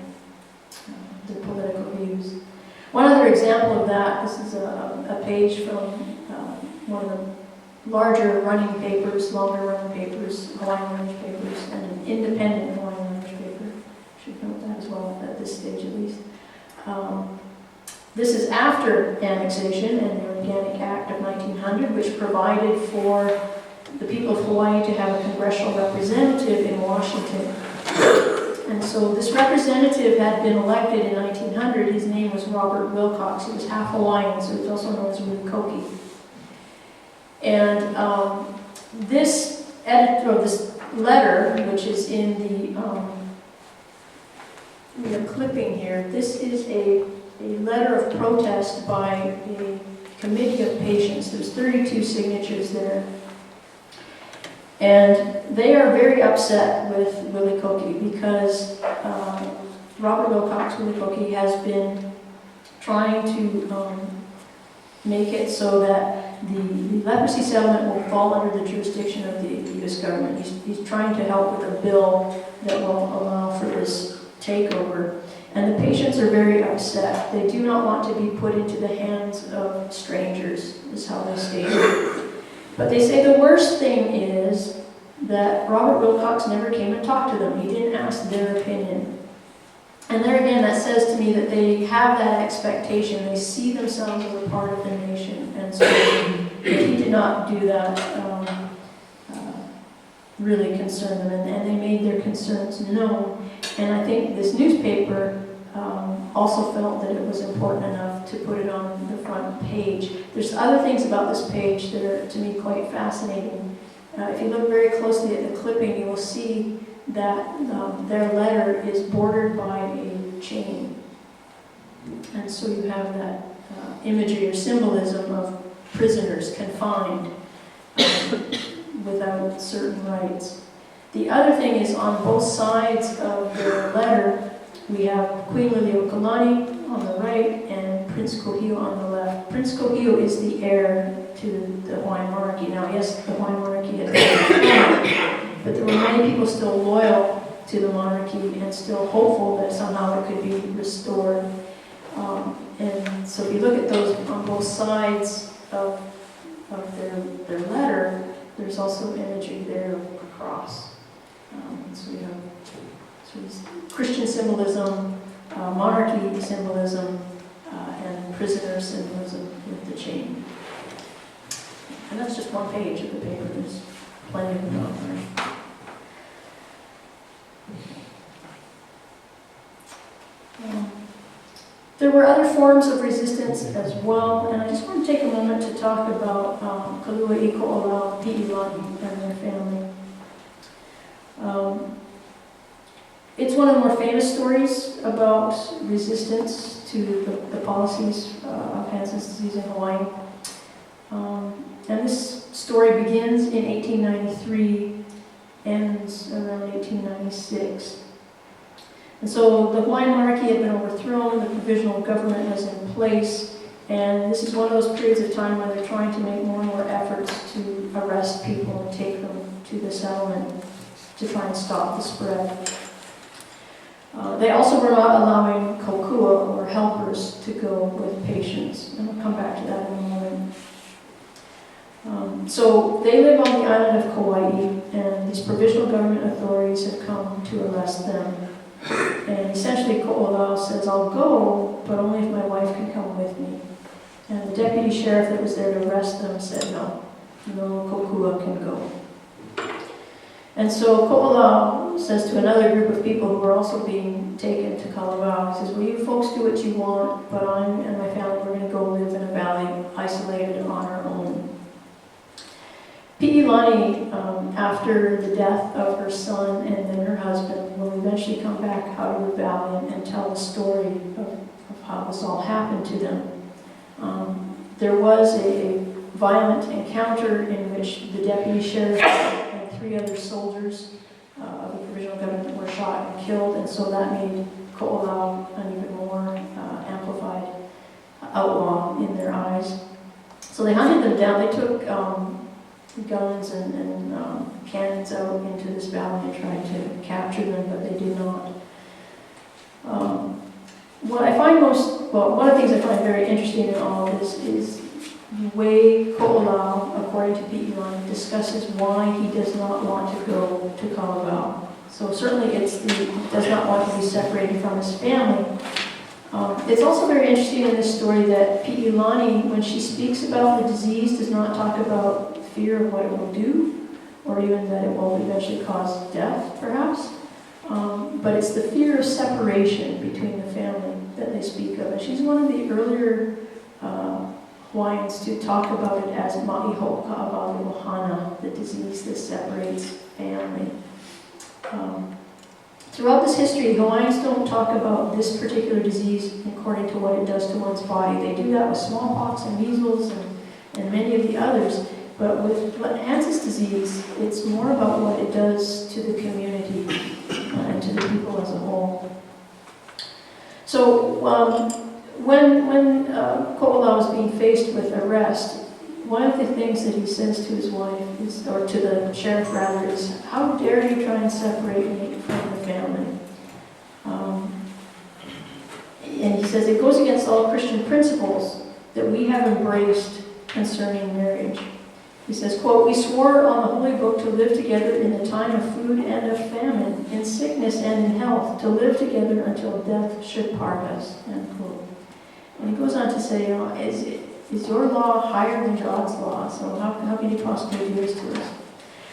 political views. One other example of that, this is a page from one of the larger running papers, longer running papers, Hawaiian language papers, and an independent Hawaiian language paper. Should note that as well at this stage at least. This is after annexation and the Organic Act of 1900, which provided for the people of Hawaii to have a congressional representative in Washington. And so this representative had been elected in 1900. His name was Robert Wilcox. He was half Hawaiian, so he was also known as Wilkoki. And this letter, which is in the clipping here, this is a letter of protest by a committee of patients. There's 32 signatures there. And they are very upset with Wilkoki because Robert Wilcox, Wilkoki, has been trying to make it so that the leprosy settlement will fall under the jurisdiction of the U.S. government. He's trying to help with a bill that will allow for this takeover. And the patients are very upset. They do not want to be put into the hands of strangers, is how they state it. But they say the worst thing is that Robert Wilcox never came and talked to them. He didn't ask their opinion. And there again, that says to me that they have that expectation. They see themselves as a part of the nation. And so he did not do that really concern them. And they made their concerns known. And I think this newspaper also felt that it was important enough to put it on the front page. There's other things about this page that are, to me, quite fascinating. If you look very closely at the clipping, you will see that their letter is bordered by a chain. And so you have that imagery or symbolism of prisoners confined without certain rights. The other thing is on both sides of the letter, we have Queen Liliuokalani on the right and Prince Kohio on the left. Prince Kohio is the heir to the Hawaiian monarchy. Now, yes, the Hawaiian monarchy had been but there were many people still loyal to the monarchy and still hopeful that somehow it could be restored. And so if you look at those on both sides of their letter, there's also imagery there of a cross. So you have sort of Christian symbolism, monarchy symbolism, and prisoner symbolism with the chain. And that's just one page of the paper. There's plenty of them out there. There were other forms of resistance as well, and I just want to take a moment to talk about Kalua Iko'olau Pi'ilani and their family. It's one of the more famous stories about resistance to the policies of Hansen's disease in Hawaii. And this story begins in 1893, ends around 1896. And so the Hawaiian monarchy had been overthrown, the provisional government was in place, and this is one of those periods of time where they're trying to make more and more efforts to arrest people and take them to the settlement to try and stop the spread. They also were not allowing kokua, or helpers, to go with patients, and we'll come back to that in a moment. So they live on the island of Kauai, and these provisional government authorities have come to arrest them. And essentially Ko'olau says, I'll go, but only if my wife can come with me. And the deputy sheriff that was there to arrest them said, no kokua can go. And so Ko'olau says to another group of people who are also being taken to Kalawao, he says, well, you folks do what you want, but I and my family, we're going to go live in a valley, isolated on our own. Pi'ilani, after the death of her son and then her husband, will eventually come back out of the valley and tell the story of how this all happened to them. There was a violent encounter in which the deputy sheriff and 3 other soldiers of the provisional government were shot and killed, and so that made Ko'olau an even more amplified outlaw in their eyes. So they hunted them down. They took guns and cannons out into this valley and tried to capture them, but they did not. What I find one of the things I find very interesting in all of this is the way Ko'olau, according to Pi'ilani, discusses why he does not want to go to Kalawao. So certainly he does not want to be separated from his family. It's also very interesting in this story that Pi'ilani, when she speaks about the disease, does not talk about fear of what it will do, or even that it will eventually cause death, perhaps. But it's the fear of separation between the family that they speak of. And she's one of the earlier Hawaiians to talk about it as ma'iho ka'awali, the disease that separates family. Throughout this history, Hawaiians don't talk about this particular disease according to what it does to one's body. They do that with smallpox and measles and many of the others. But with Hansen's disease, it's more about what it does to the community and to the people as a whole. So when Ko'olau is being faced with arrest, one of the things that he says to his wife, or to the sheriff rather, is, how dare you try and separate me from the family? And he says it goes against all Christian principles that we have embraced concerning marriage. He says, quote, "We swore on the Holy Book to live together in the time of food and of famine, in sickness and in health, to live together until death should part us," end quote. And he goes on to say, is your law higher than God's law? So how can you possibly do this to us?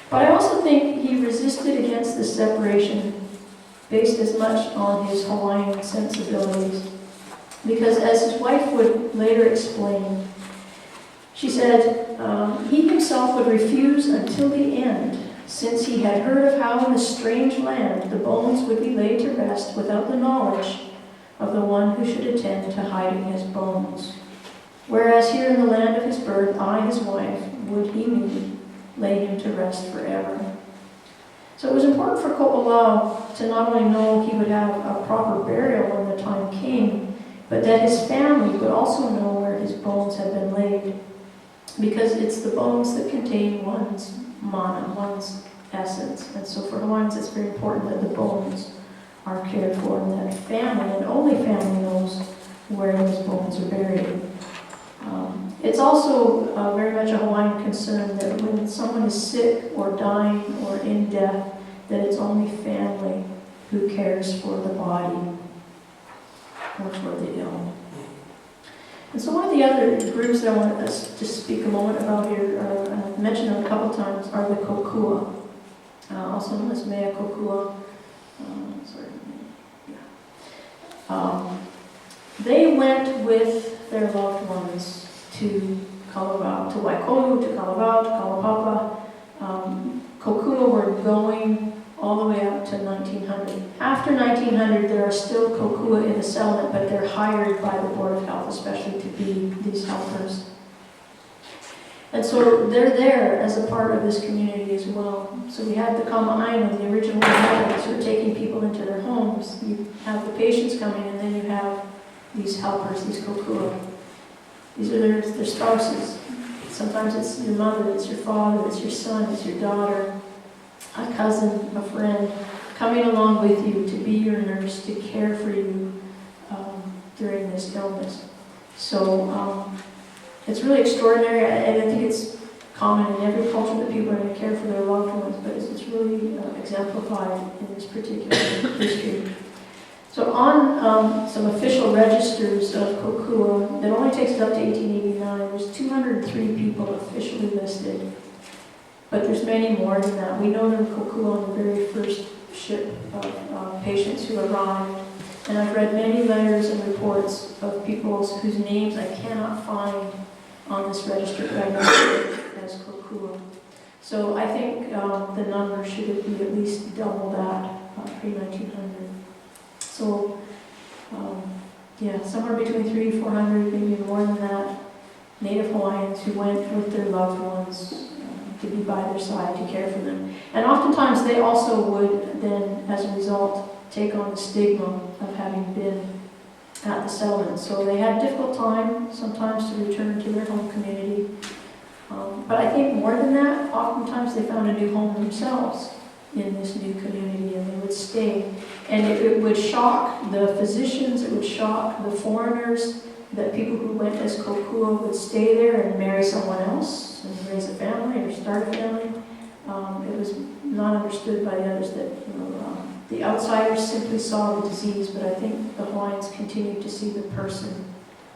But I also think he resisted against this separation based as much on his Hawaiian sensibilities. Because as his wife would later explain, she said, he himself would refuse until the end, since he had heard of how in the strange land the bones would be laid to rest without the knowledge of the one who should attend to hiding his bones. Whereas here in the land of his birth, I, his wife, would, he knew, lay him to rest forever. So it was important for Ko'olau to not only know he would have a proper burial when the time came, but that his family would also know where his bones had been laid. Because it's the bones that contain one's mana, one's essence. And so for Hawaiians, it's very important that the bones are cared for, and that family, and only family, knows where those bones are buried. It's also very much a Hawaiian concern that when someone is sick or dying or in death, that it's only family who cares for the body or for the ill. And so one of the other groups that I want us to speak a moment about here, I've mentioned them a couple times, are the kokua, also known as mea kokua. They went with their loved ones to Kalawao, to Waikolu, to Kalawao, to Kalapapa. Kokua were going all the way up to 1900. After 1900, there are still kokua in the settlement, but they're hired by the Board of Health, especially to be these helpers. And so they're there as a part of this community as well. So we had the Kama'aina, the original inhabitants who are taking people into their homes. You have the patients coming, and then you have these helpers, these kokua. These are their spouses. Sometimes it's your mother, it's your father, it's your son, it's your daughter, a cousin, a friend, coming along with you to be your nurse, to care for you during this illness. So it's really extraordinary, and I think it's common in every culture that people are going to care for their loved ones, but it's really exemplified in this particular history. So on some official registers of kokua, that only takes us up to 1889, there's 203 people officially listed. But there's many more than that. We know there were kokua on the very first ship of patients who arrived. And I've read many letters and reports of people whose names I cannot find on this register, but I know as kokua. So I think the number should be at least double that pre-1900. So, yeah, somewhere between 300 and 400, maybe more than that, Native Hawaiians who went with their loved ones to be by their side, to care for them. And oftentimes they also would then, as a result, take on the stigma of having been at the settlement. So they had a difficult time sometimes to return to their home community. But I think more than that, oftentimes they found a new home themselves in this new community, and they would stay. And it would shock the physicians, it would shock the foreigners, that people who went as kokua would stay there and marry someone else and raise a family or start a family. It was not understood by the others that the outsiders simply saw the disease, but I think the Hawaiians continued to see the person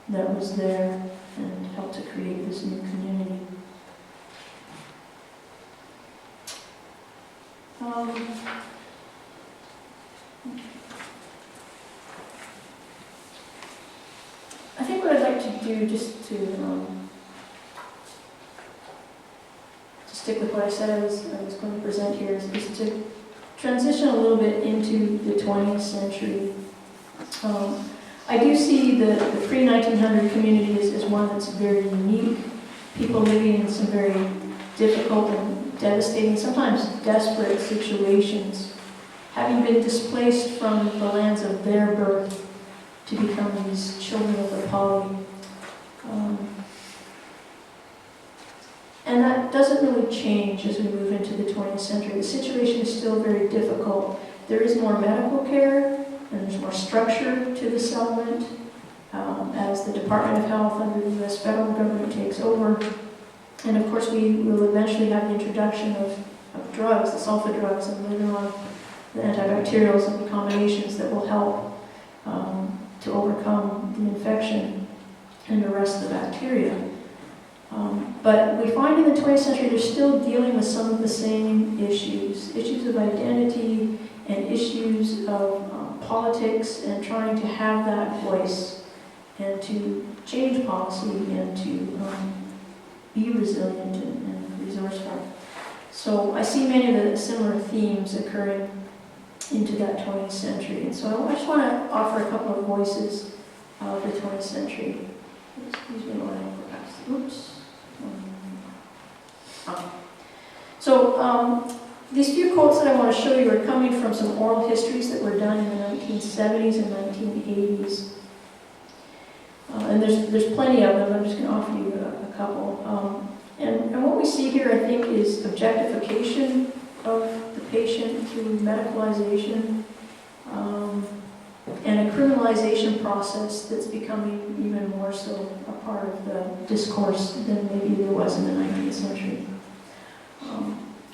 that was there and helped to create this new community. I think what I'd like to do, just to stick with what I said I was going to present here, is to transition a little bit into the 20th century. I do see the pre-1900 community as one that's very unique. People living in some very difficult and devastating, sometimes desperate situations, having been displaced from the lands of their birth to become these children of the Pali. And that doesn't really change as we move into the 20th century. The situation is still very difficult. There is more medical care, and there's more structure to the settlement as the Department of Health under the U.S. federal government takes over. And of course, we will eventually have the introduction of drugs, the sulfa drugs, and later on the antibacterials and the combinations that will help to overcome the infection and arrest the bacteria. But we find in the 20th century they're still dealing with some of the same issues of identity and issues of politics, and trying to have that voice and to change policy and to be resilient and resourceful. So I see many of the similar themes occurring into that 20th century. And so I just want to offer a couple of voices of the 20th century. Excuse me while I perhaps, oops. So these few quotes that I want to show you are coming from some oral histories that were done in the 1970s and 1980s. And there's plenty of them. I'm just going to offer you a couple. And what we see here, I think, is objectification of the patient through medicalization, and a criminalization process that's becoming even more so a part of the discourse than maybe there was in the 19th century.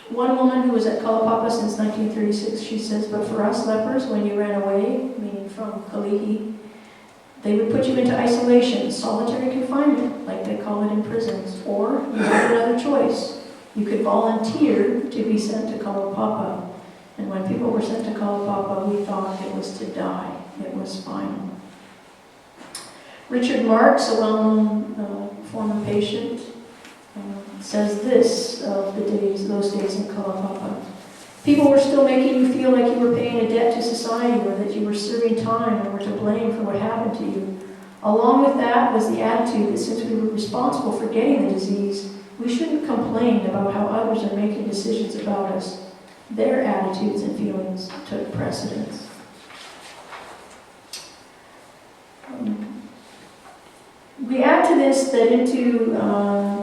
One woman who was at Kalapapa since 1936, she says, "But for us lepers, when you ran away," meaning from Kalihi, "they would put you into isolation, solitary confinement, like they call it in prisons, or you had another choice. You could volunteer to be sent to Kalapapa. And when people were sent to Kalapapa, we thought it was to die. It was final." Richard Marks, a well-known former patient, says this of those days in Kalapapa. "People were still making you feel like you were paying a debt to society, or that you were serving time and were to blame for what happened to you. Along with that was the attitude that since we were responsible for getting the disease, we shouldn't complain about how others are making decisions about us. Their attitudes and feelings took precedence." We add to this that into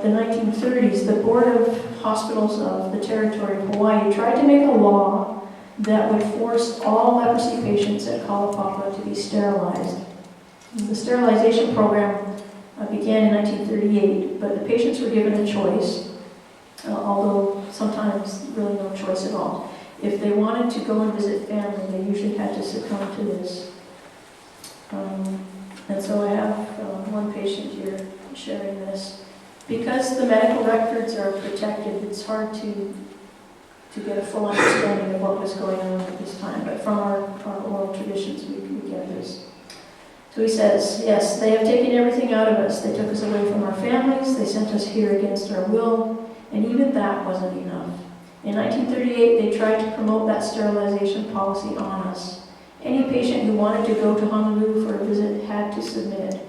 the 1930s, the Board of Hospitals of the Territory of Hawaii tried to make a law that would force all leprosy patients at Kalapapa to be sterilized. The sterilization program began in 1938, but the patients were given a choice, although sometimes really no choice at all. If they wanted to go and visit family, they usually had to succumb to this. And so I have one patient here sharing this. Because the medical records are protected, it's hard to get a full understanding of what was going on at this time, but from our oral traditions we get this. So he says, "Yes, they have taken everything out of us. They took us away from our families, they sent us here against our will, and even that wasn't enough. In 1938, they tried to promote that sterilization policy on us. Any patient who wanted to go to Honolulu for a visit had to submit.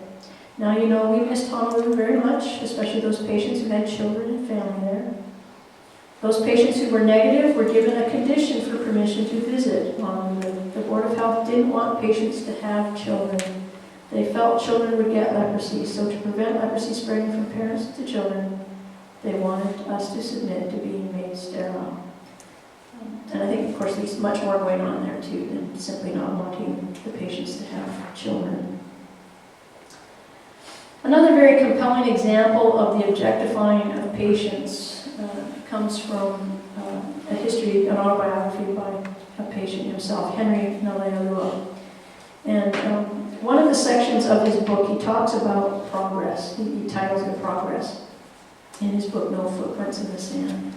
Now, you know, we missed Honolulu very much, especially those patients who had children and family there. Those patients who were negative were given a condition for permission to visit Honolulu. The Board of Health didn't want patients to have children. They felt children would get leprosy, so to prevent leprosy spreading from parents to children, they wanted us to submit to being made sterile." And I think, of course, there's much more going on there, too, than simply not wanting the patients to have children. Another very compelling example of the objectifying of patients comes from a history, an autobiography by a patient himself, Henry Nalealua. And one of the sections of his book, he talks about progress. He titles it Progress in his book, No Footprints in the Sand.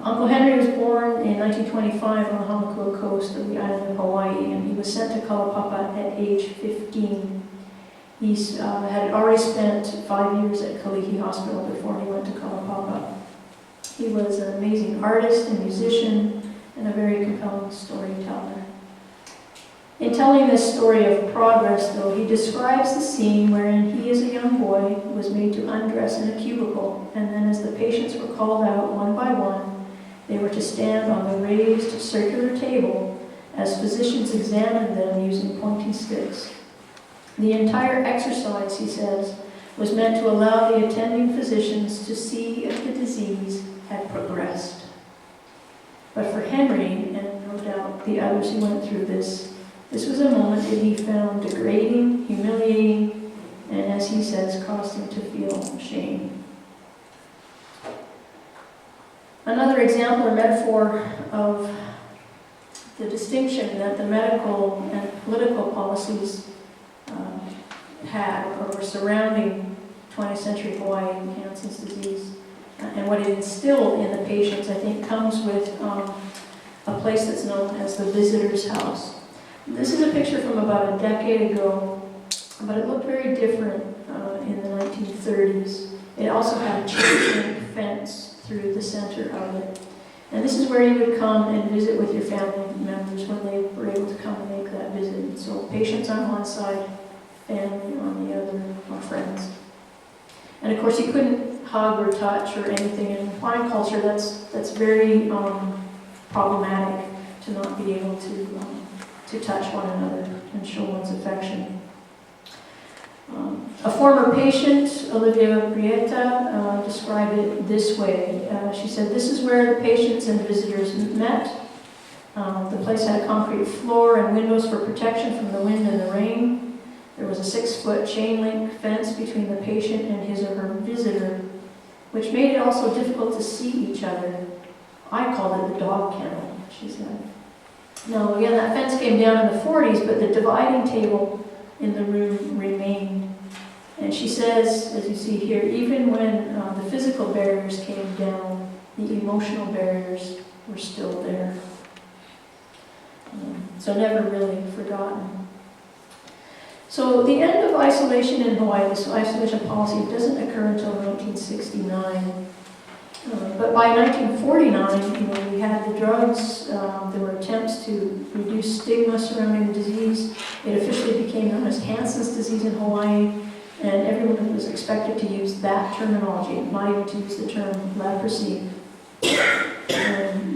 Uncle Henry was born in 1925 on the Hamakua coast of the island of Hawaii, and he was sent to Kalapapa at age 15. He had already spent 5 years at Kalihi Hospital before he went to Kalapapa. He was an amazing artist and musician and a very compelling storyteller. In telling this story of progress, though, he describes the scene wherein he, as a young boy, was made to undress in a cubicle, and then as the patients were called out one by one, they were to stand on the raised circular table as physicians examined them using pointy sticks. The entire exercise, he says, was meant to allow the attending physicians to see if the disease had progressed. But for Henry, and no doubt the others who went through this was a moment that he found degrading, humiliating, and as he says, caused him to feel shame. Another example or metaphor of the distinction that the medical and political policies had or were surrounding 20th century Hawaii Hansen's disease and what it instilled in the patients, I think, comes with a place that's known as the visitor's house. This is a picture from about a decade ago, but it looked very different in the 1930s. It also had a chain link fence through the center of it. And this is where you would come and visit with your family members when they were able to come and make that visit. So patients on one side, family on the other, or friends. And of course you couldn't hug or touch or anything. In Hawaiian culture, that's very problematic to not be able to touch one another and show one's affection. A former patient, Olivia Brieta, described it this way. She said, "This is where the patients and visitors met. The place had a concrete floor and windows for protection from the wind and the rain. There was a 6-foot chain link fence between the patient and his or her visitor, which made it also difficult to see each other. I called it the dog kennel," she said. Now, again, that fence came down in the 40s, but the dividing table in the room remained. And she says, as you see here, even when the physical barriers came down, the emotional barriers were still there. So never really forgotten. So the end of isolation in Hawaii, this isolation policy, doesn't occur until 1969. But by 1949, we had the drugs, there were attempts to reduce stigma surrounding the disease. It officially became known as Hansen's disease in Hawaii, and everyone was expected to use that terminology, not even to use the term leprosy.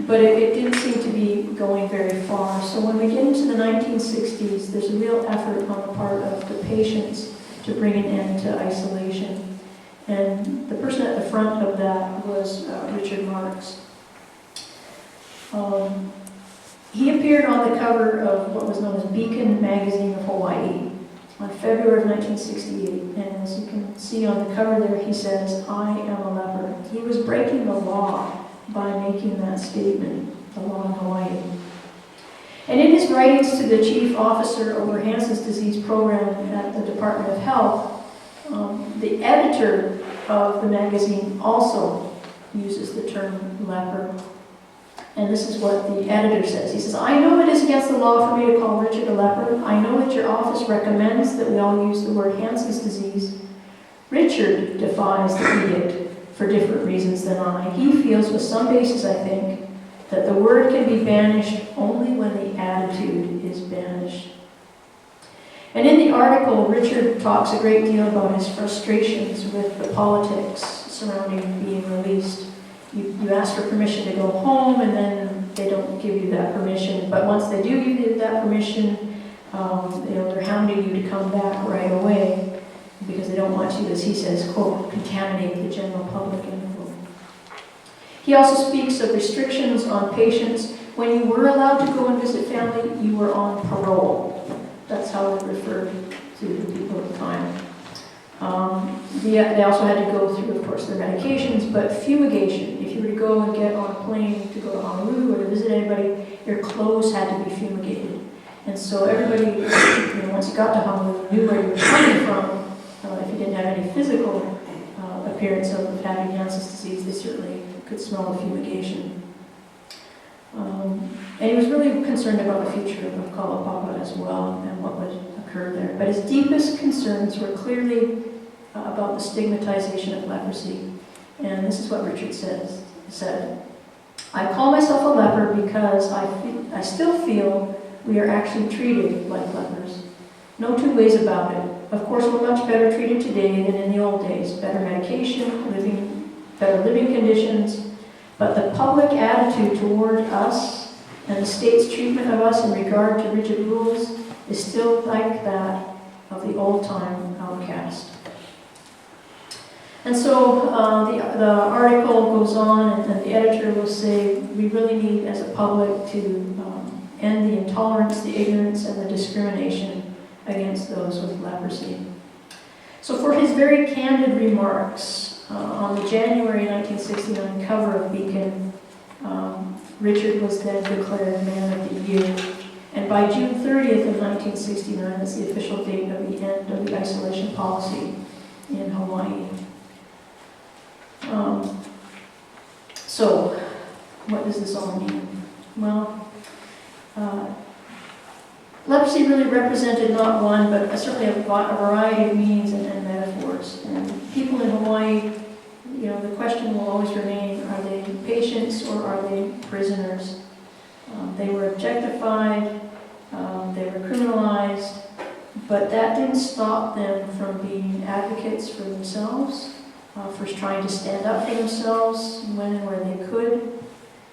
But it didn't seem to be going very far. So when we get into the 1960s, there's a real effort on the part of the patients to bring an end to isolation. And the person at the front of that was Richard Marks. He appeared on the cover of what was known as Beacon Magazine of Hawaii on February of 1968. And as you can see on the cover there, he says, "I am a leper." He was breaking the law by making that statement, the law in Hawaii. And in his writings to the chief officer over Hansen's disease program at the Department of Health, the editor of the magazine also uses the term leper. And this is what the editor says. He says, "I know it is against the law for me to call Richard a leper. I know that your office recommends that we all use the word Hansen's disease. Richard defies the edict for different reasons than I. He feels with some basis, I think, that the word can be banished only when the attitude is banished." And in the article, Richard talks a great deal about his frustrations with the politics surrounding being released. You ask for permission to go home, and then they don't give you that permission. But once they do give you that permission, they're hounding you to come back right away because they don't want you, as he says, quote, "contaminate the general public," end quote. He also speaks of restrictions on patients. When you were allowed to go and visit family, you were on parole. That's how they referred to the people at the time. They also had to go through, of course, their medications, but fumigation. If you were to go and get on a plane to go to Honolulu or to visit anybody, your clothes had to be fumigated. And so everybody, once you got to Honolulu, knew where you were coming from. If you didn't have any physical appearance of having Hansen's disease, they certainly could smell the fumigation. And he was really concerned about the future of Kalapapa as well and what would occur there. But his deepest concerns were clearly about the stigmatization of leprosy. And this is what Richard said. "I call myself a leper because I still feel we are actually treated like lepers. No two ways about it. Of course, we're much better treated today than in the old days. Better medication, better living conditions. But the public attitude toward us and the state's treatment of us in regard to rigid rules is still like that of the old-time outcast." And so the article goes on, and the editor will say, we really need, as a public, to end the intolerance, the ignorance, and the discrimination against those with leprosy. So for his very candid remarks on the January 1969 cover of Beacon, Richard was then declared Man of the Year. And by June 30th of 1969, that's the official date of the end of the isolation policy in Hawaii. So, what does this all mean? Well, leprosy really represented not one, but certainly a variety of meanings and metaphors. And people in Hawaii, you know, the question will always remain, are they patients or are they prisoners? They were objectified, they were criminalized, but that didn't stop them from being advocates for themselves, for trying to stand up for themselves when and where they could.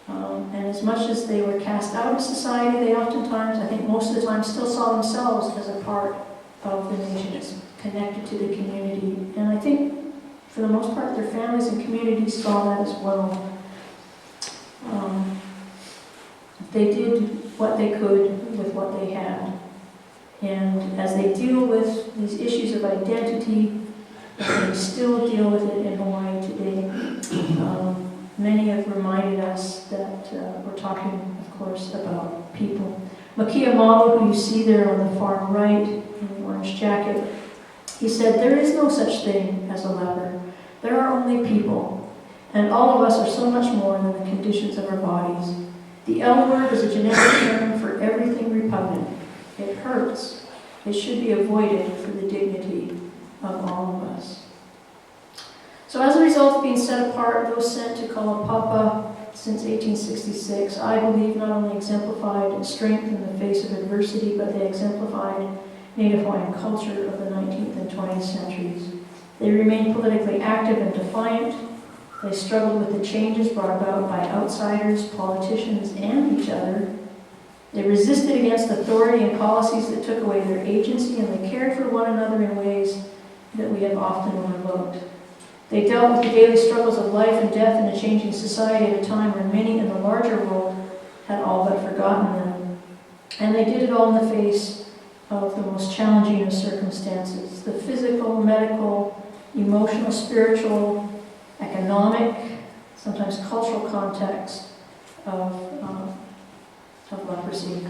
And as much as they were cast out of society, they oftentimes, I think most of the time, still saw themselves as a part of the nation, as connected to the community. And I think, for the most part, their families and communities saw that as well. They did what they could with what they had. And as they deal with these issues of identity, they still deal with it in Hawaii today. Many have reminded us that we're talking, of course, about people. Makia Malu, who you see there on the far right in the orange jacket, he said, "There is no such thing as a leper. There are only people, and all of us are so much more than the conditions of our bodies. The L word is a generic term for everything repugnant. It hurts. It should be avoided for the dignity of all of us." So as a result of being set apart, those sent to Kalaupapa since 1866, I believe not only exemplified strength in the face of adversity, but they exemplified Native Hawaiian culture of the 19th and 20th centuries. They remained politically active and defiant. They struggled with the changes brought about by outsiders, politicians, and each other. They resisted against authority and policies that took away their agency, and they cared for one another in ways that we have often overlooked. They dealt with the daily struggles of life and death in a changing society at a time when many in the larger world had all but forgotten them. And they did it all in the face of the most challenging of circumstances: the physical, medical, emotional, spiritual, economic, sometimes cultural context of leprosy.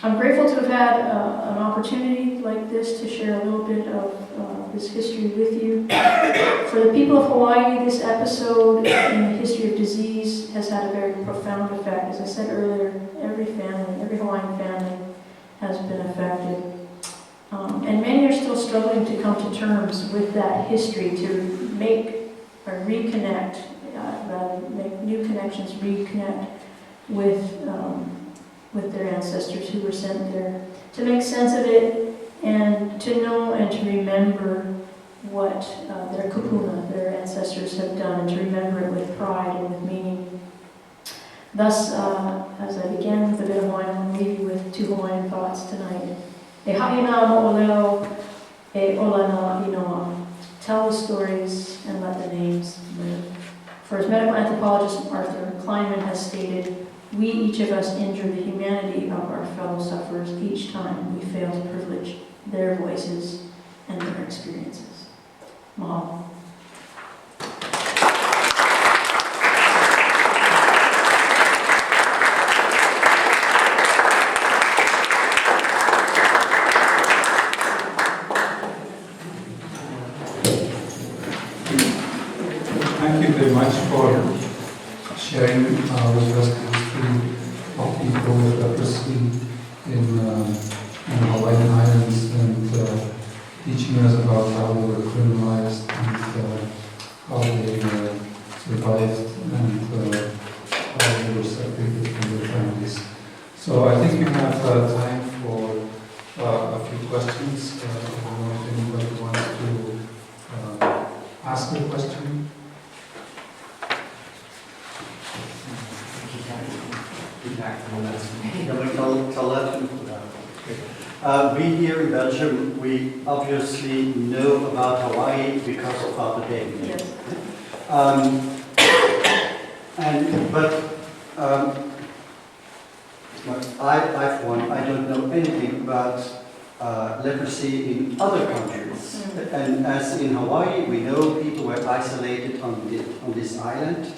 I'm grateful to have had an opportunity like this to share a little bit of this history with you. For the people of Hawaii, this episode in the history of disease has had a very profound effect. As I said earlier, every family, every Hawaiian family has been affected. And many are still struggling to come to terms with that history, to make or reconnect, rather make new connections, reconnect with their ancestors who were sent there, to make sense of it and to know and to remember what their kupuna, their ancestors, have done, and to remember it with pride and with meaning. Thus, as I began with a bit of Hawaiian, I'll leave you with two Hawaiian thoughts tonight. E ha'ina mo'oleo, e olana inoa. Tell the stories and let the names live. For as medical anthropologist Arthur Kleinman has stated, we, each of us, injure the humanity of our fellow sufferers each time we fail to privilege their voices and their experiences. Mahalo. Thank you very much for sharing with us the history of people with leprosy in Hawaiian Islands, and teaching us about how they were criminalized and how they survived and how they were separated from their families. So I think we have time for a few questions. I don't know if anybody wants to ask a question. We here in Belgium, we obviously know about Hawaii because of Father Damien. Yes. I don't know anything about leprosy in other countries. And as in Hawaii, we know people were isolated on this island.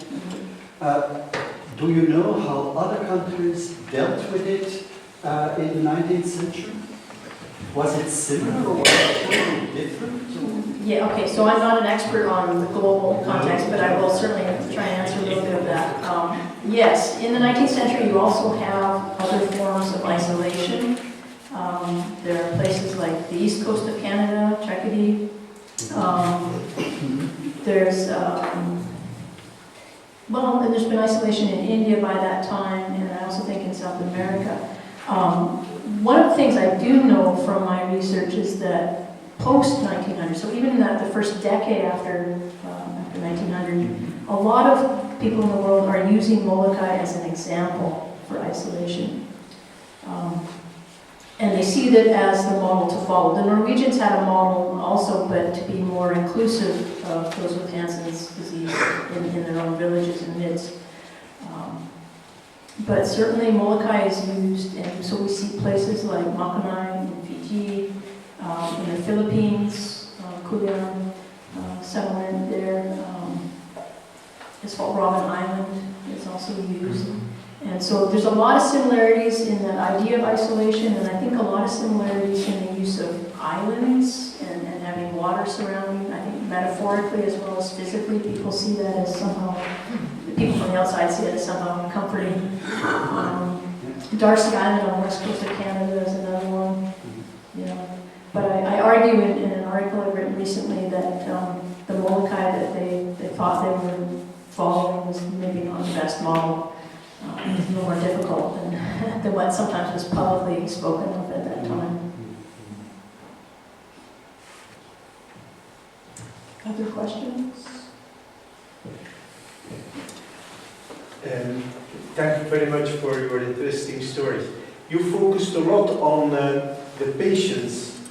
Do you know how other countries dealt with it in the 19th century? Was it similar or was it totally different? Yeah, okay, so I'm not an expert on the global context, but I will certainly try and answer a little bit of that. Yes, in the 19th century you also have other forms of isolation. There are places like the east coast of Canada, Tracadie. Well, and there's been isolation in India by that time, and I also think in South America. One of the things I do know from my research is that post-1900, so even in the first decade after 1900, a lot of people in the world are using Molokai as an example for isolation. And they see that as the model to follow. The Norwegians had a model also, but to be more inclusive of those with Hansen's disease in their own villages and midst. But certainly Molokai is used, and so we see places like Makanai in Fiji, in the Philippines, Kulian settlement there. It's called Robben Island is also used. And so there's a lot of similarities in the idea of isolation, and I think a lot of similarities in the use of islands and having water surrounding. I think metaphorically as well as physically, people see that as somehow, people from the outside see it as somehow comforting. Darcy Island on the west coast of Canada is another one. You know. But I argue in an article I've written recently that the Molokai that they thought they were following was maybe not the best model. It's a little more difficult than what sometimes was publicly spoken of at that time. Other questions? Thank you very much for your interesting stories. You focused a lot on the patients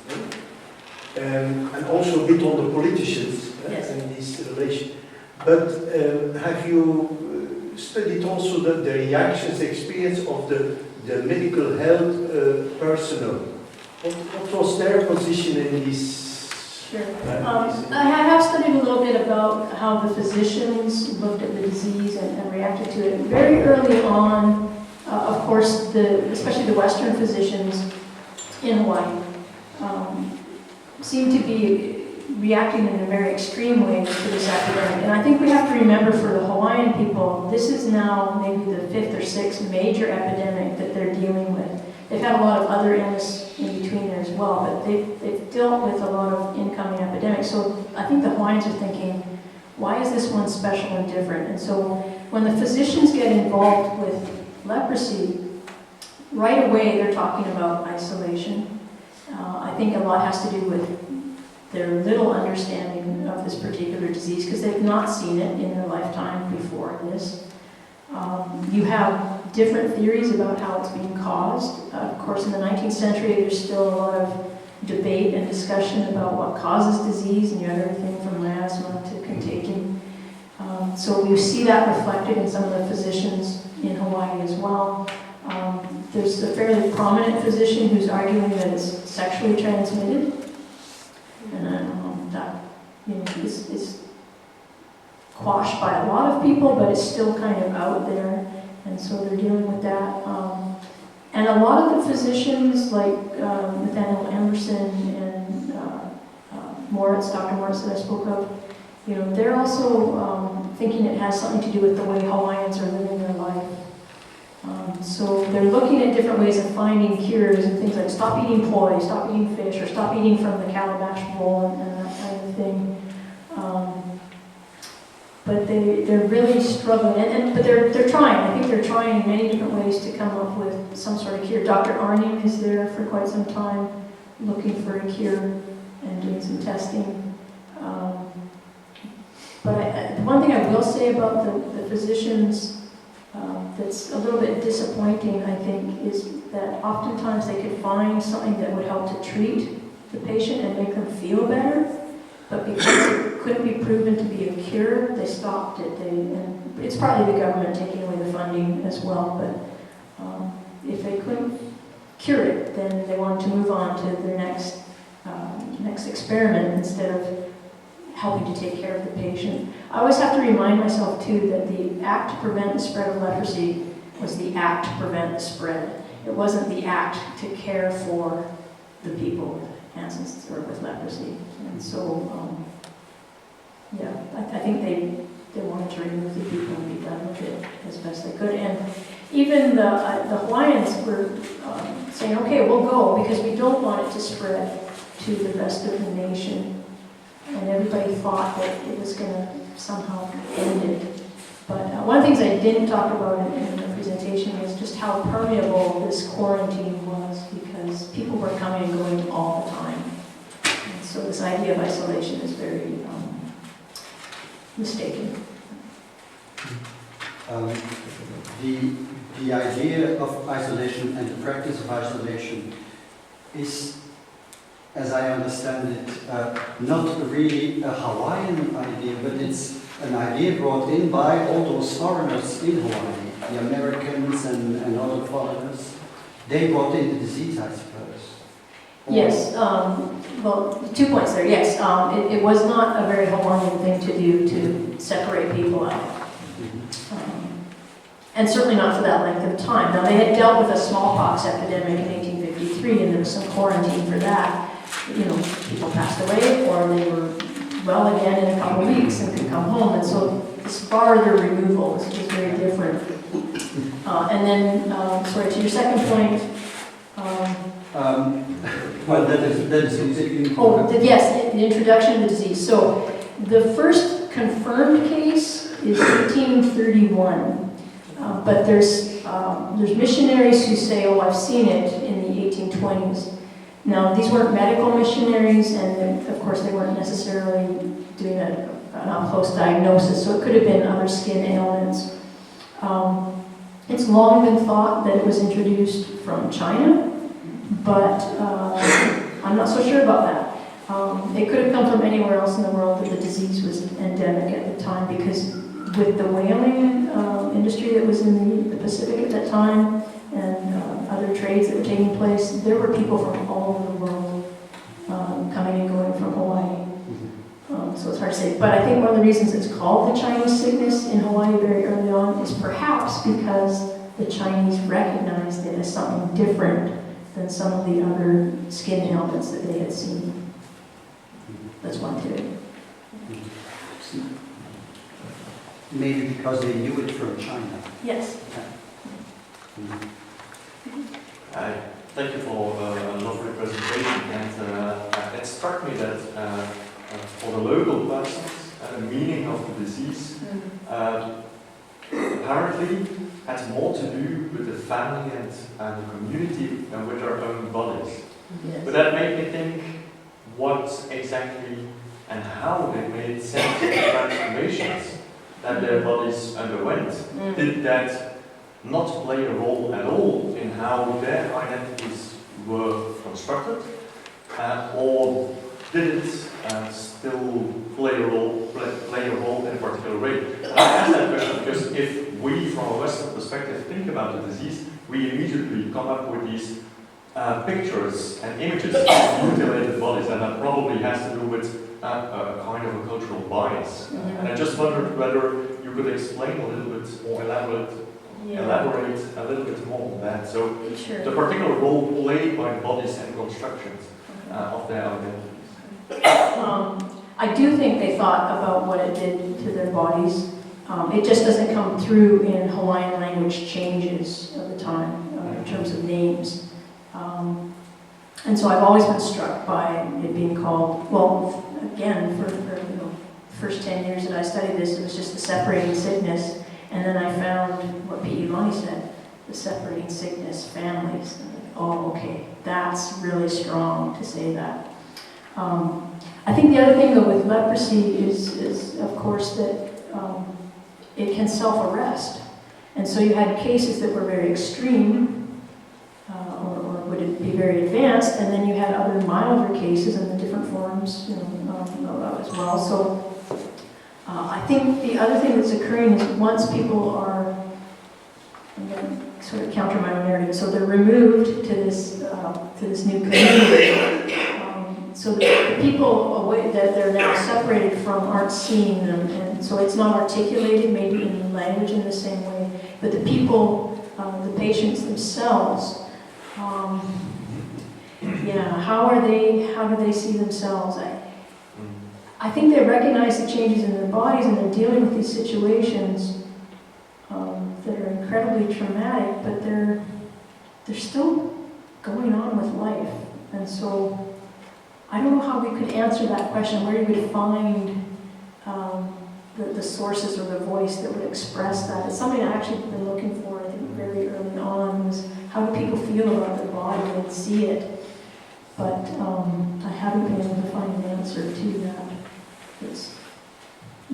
and also a bit on the politicians Yes. in this relation. But have you studied also the reactions, experience of the medical health personnel? What was their position in this? Sure. I have studied a little bit about how the physicians looked at the disease and reacted to it. Very early on, of course, especially the Western physicians in Hawaii seem to be reacting in a very extreme way to this epidemic. And I think we have to remember for the Hawaiian people, this is now maybe the 5th or 6th major epidemic that they're dealing with. They've had a lot of other illness in between there as well, but they've dealt with a lot of incoming epidemics. So I think the Hawaiians are thinking, why is this one special and different? And so when the physicians get involved with leprosy, right away they're talking about isolation. I think a lot has to do with their little understanding of this particular disease because they've not seen it in their lifetime before this. You have different theories about how it's being caused. Of course, in the 19th century, there's still a lot of debate and discussion about what causes disease, and you have everything from miasma to contagion. So you see that reflected in some of the physicians in Hawaii as well. There's a fairly prominent physician who's arguing that it's sexually transmitted. And I don't know, that is quashed by a lot of people, but it's still kind of out there, and so they're dealing with that. And a lot of the physicians, like Nathaniel Emerson and Dr. Moritz that I spoke of, they're also thinking it has something to do with the way Hawaiians are living their life. So they're looking at different ways of finding cures and things like stop eating poi, stop eating fish, or stop eating from the calabash bowl and that kind of thing. But they're really struggling, but they're trying. I think they're trying many different ways to come up with some sort of cure. Dr. Arnim is there for quite some time looking for a cure and doing some testing. But the one thing I will say about the physicians that's a little bit disappointing, I think, is that oftentimes they could find something that would help to treat the patient and make them feel better, but because it couldn't be proven to be a cure, they stopped it. And it's probably the government taking away the funding as well, but if they couldn't cure it, then they wanted to move on to their next experiment instead of helping to take care of the patient. I always have to remind myself too that the act to prevent the spread of leprosy was the act to prevent the spread. It wasn't the act to care for the people with Hansen's or with leprosy. And so, yeah, I think they wanted to remove the people and be done with it as best they could. And even the Hawaiians were saying, okay, we'll go because we don't want it to spread to the rest of the nation. And everybody thought that it was going to somehow end it. But one of the things I didn't talk about in the presentation is just how permeable this quarantine was, because people were coming and going all the time. And so this idea of isolation is very mistaken. The idea of isolation and the practice of isolation is, as I understand it, not really a Hawaiian idea, but it's an idea brought in by all those foreigners in Hawaii, the Americans and other foreigners. They brought in the disease, I suppose. Yes, well, 2 points there. Yes, it was not a very Hawaiian thing to do, to separate people out. And certainly not for that length of time. Now, they had dealt with a smallpox epidemic in 1853, and there was some quarantine for that. You know, people passed away, or they were well again in a couple of weeks and could come home. And so this farther removal is very different. And then, sorry, to your second point. Well, that is exactly. Yes, the introduction of the disease. So the first confirmed case is 1831. But there's missionaries who say, oh, I've seen it in the 1820s. Now, these weren't medical missionaries, and of course they weren't necessarily doing an up-close diagnosis, so it could have been other skin ailments. It's long been thought that it was introduced from China, but I'm not so sure about that. It could have come from anywhere else in the world, but the disease was endemic at the time, because with the whaling industry that was in the Pacific at that time, and other trades that were taking place, there were people from all over the world coming and going from Hawaii. So it's hard to say. But I think one of the reasons it's called the Chinese sickness in Hawaii very early on is perhaps because the Chinese recognized it as something different than some of the other skin ailments that they had seen. That's one theory. Maybe because they knew it from China. Yes. Thank you for a lovely presentation, and it struck me that for the local persons, the meaning of the disease apparently has more to do with the family and the community than with their own bodies. Yes. But that made me think what exactly and how they made sense of the transformations that their bodies underwent. Did that not play a role at all in how their identities were constructed, or did it still play a role in a particular way? And I ask that question because if we, from a Western perspective, think about the disease, we immediately come up with these pictures and images of mutilated bodies, and that probably has to do with a kind of a cultural bias. And I just wondered whether you could explain a little bit or elaborate a little bit more on that. So Sure. the particular role played by bodies and constructions of their identities. I do think they thought about what it did to their bodies. It just doesn't come through in Hawaiian language changes of the time in terms of names. And so I've always been struck by it being called, well, again, for the first 10 years that I studied this, it was just the separating sickness. And then I found what P.E. Lonnie said, the separating sickness families. Oh, okay, that's really strong to say that. I think the other thing, though, with leprosy is of course, that it can self-arrest. And so you had cases that were very extreme, or would it be very advanced, and then you had other milder cases in the different forms, as well. So I think the other thing that's occurring is once people are, I'm going to sort of counter my own narrative, so they're removed to this new community. so the people away, that they're now separated from aren't seeing them, and so it's not articulated maybe in language in the same way. But the people, the patients themselves, yeah, how do they see themselves? I think they recognize the changes in their bodies, and they're dealing with these situations that are incredibly traumatic, but they're still going on with life. And so I don't know how we could answer that question, where you would find the sources or the voice that would express that. It's something I've actually been looking for, I think, very early on, was how do people feel about their body and see it? But I haven't been able to find an answer to that. It's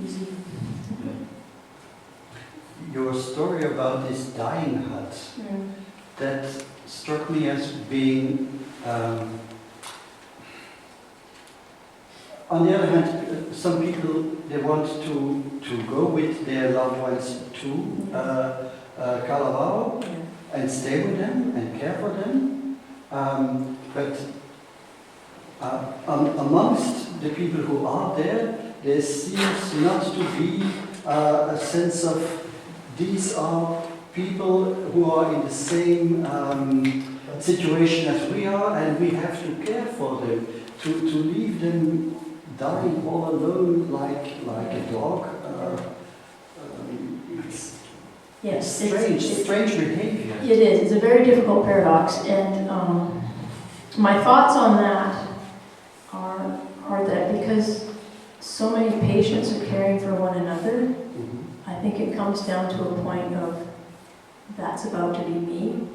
easy. Your story about this dying hut, that struck me as being, on the other hand, some people, they want to go with their loved ones to Kalawao and stay with them and care for them. But amongst the people who are there seems not to be a sense of these are people who are in the same situation as we are, and we have to care for them. To leave them dying all alone like a dog, Yes, strange behavior. It is. It's a very difficult paradox, and my thoughts on that are that because so many patients are caring for one another, I think it comes down to a point of that's about to be me,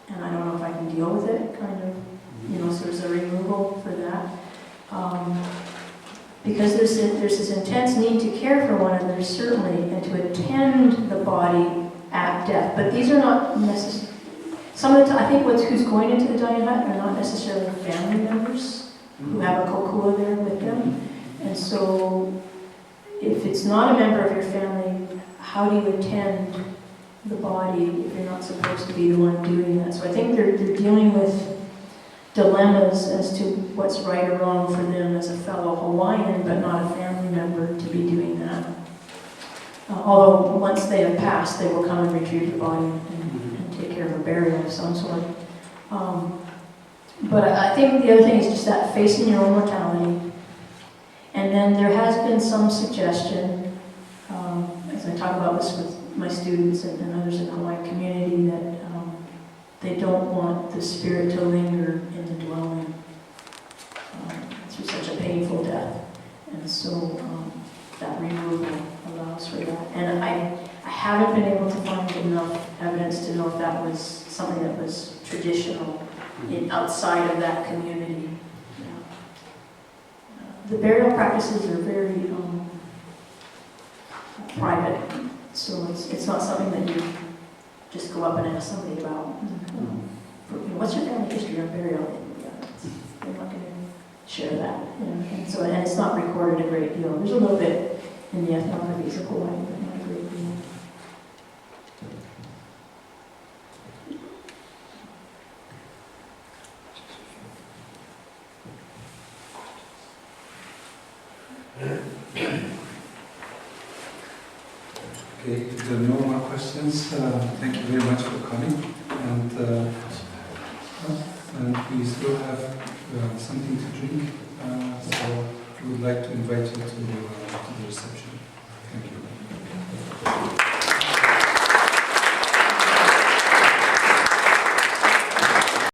and I don't know if I can deal with it, kind of, so there's a removal for that. Because there's this intense need to care for one another, certainly, and to attend the body at death. But these are not necessarily, some of the time, I think who's going into the dying hut are not necessarily family members who have a kokua there with them. And so, if it's not a member of your family, how do you attend the body if you're not supposed to be the one doing that? So I think they're dealing with dilemmas as to what's right or wrong for them as a fellow Hawaiian, but not a family member to be doing that. Although once they have passed, they will come and retrieve the body and take care of a burial of some sort. But I think the other thing is just that facing your own mortality. And then there has been some suggestion, as I talk about this with my students and others in the Hawaiian community, that they don't want the spirit to linger in the dwelling through such a painful death. And so that removal allows for that. And I haven't been able to find enough evidence to know if that was something that was traditional outside of that community. The burial practices are very private, so it's not something that you just go up and ask somebody about. What's your family history on burial? They're not going to share that. And so, and it's not recorded a great deal. There's a little bit in the ethnographies of Hawaii, but not a great deal. Okay, if there are no more questions, thank you very much for coming. And we still have something to drink, so we would like to invite you to the reception.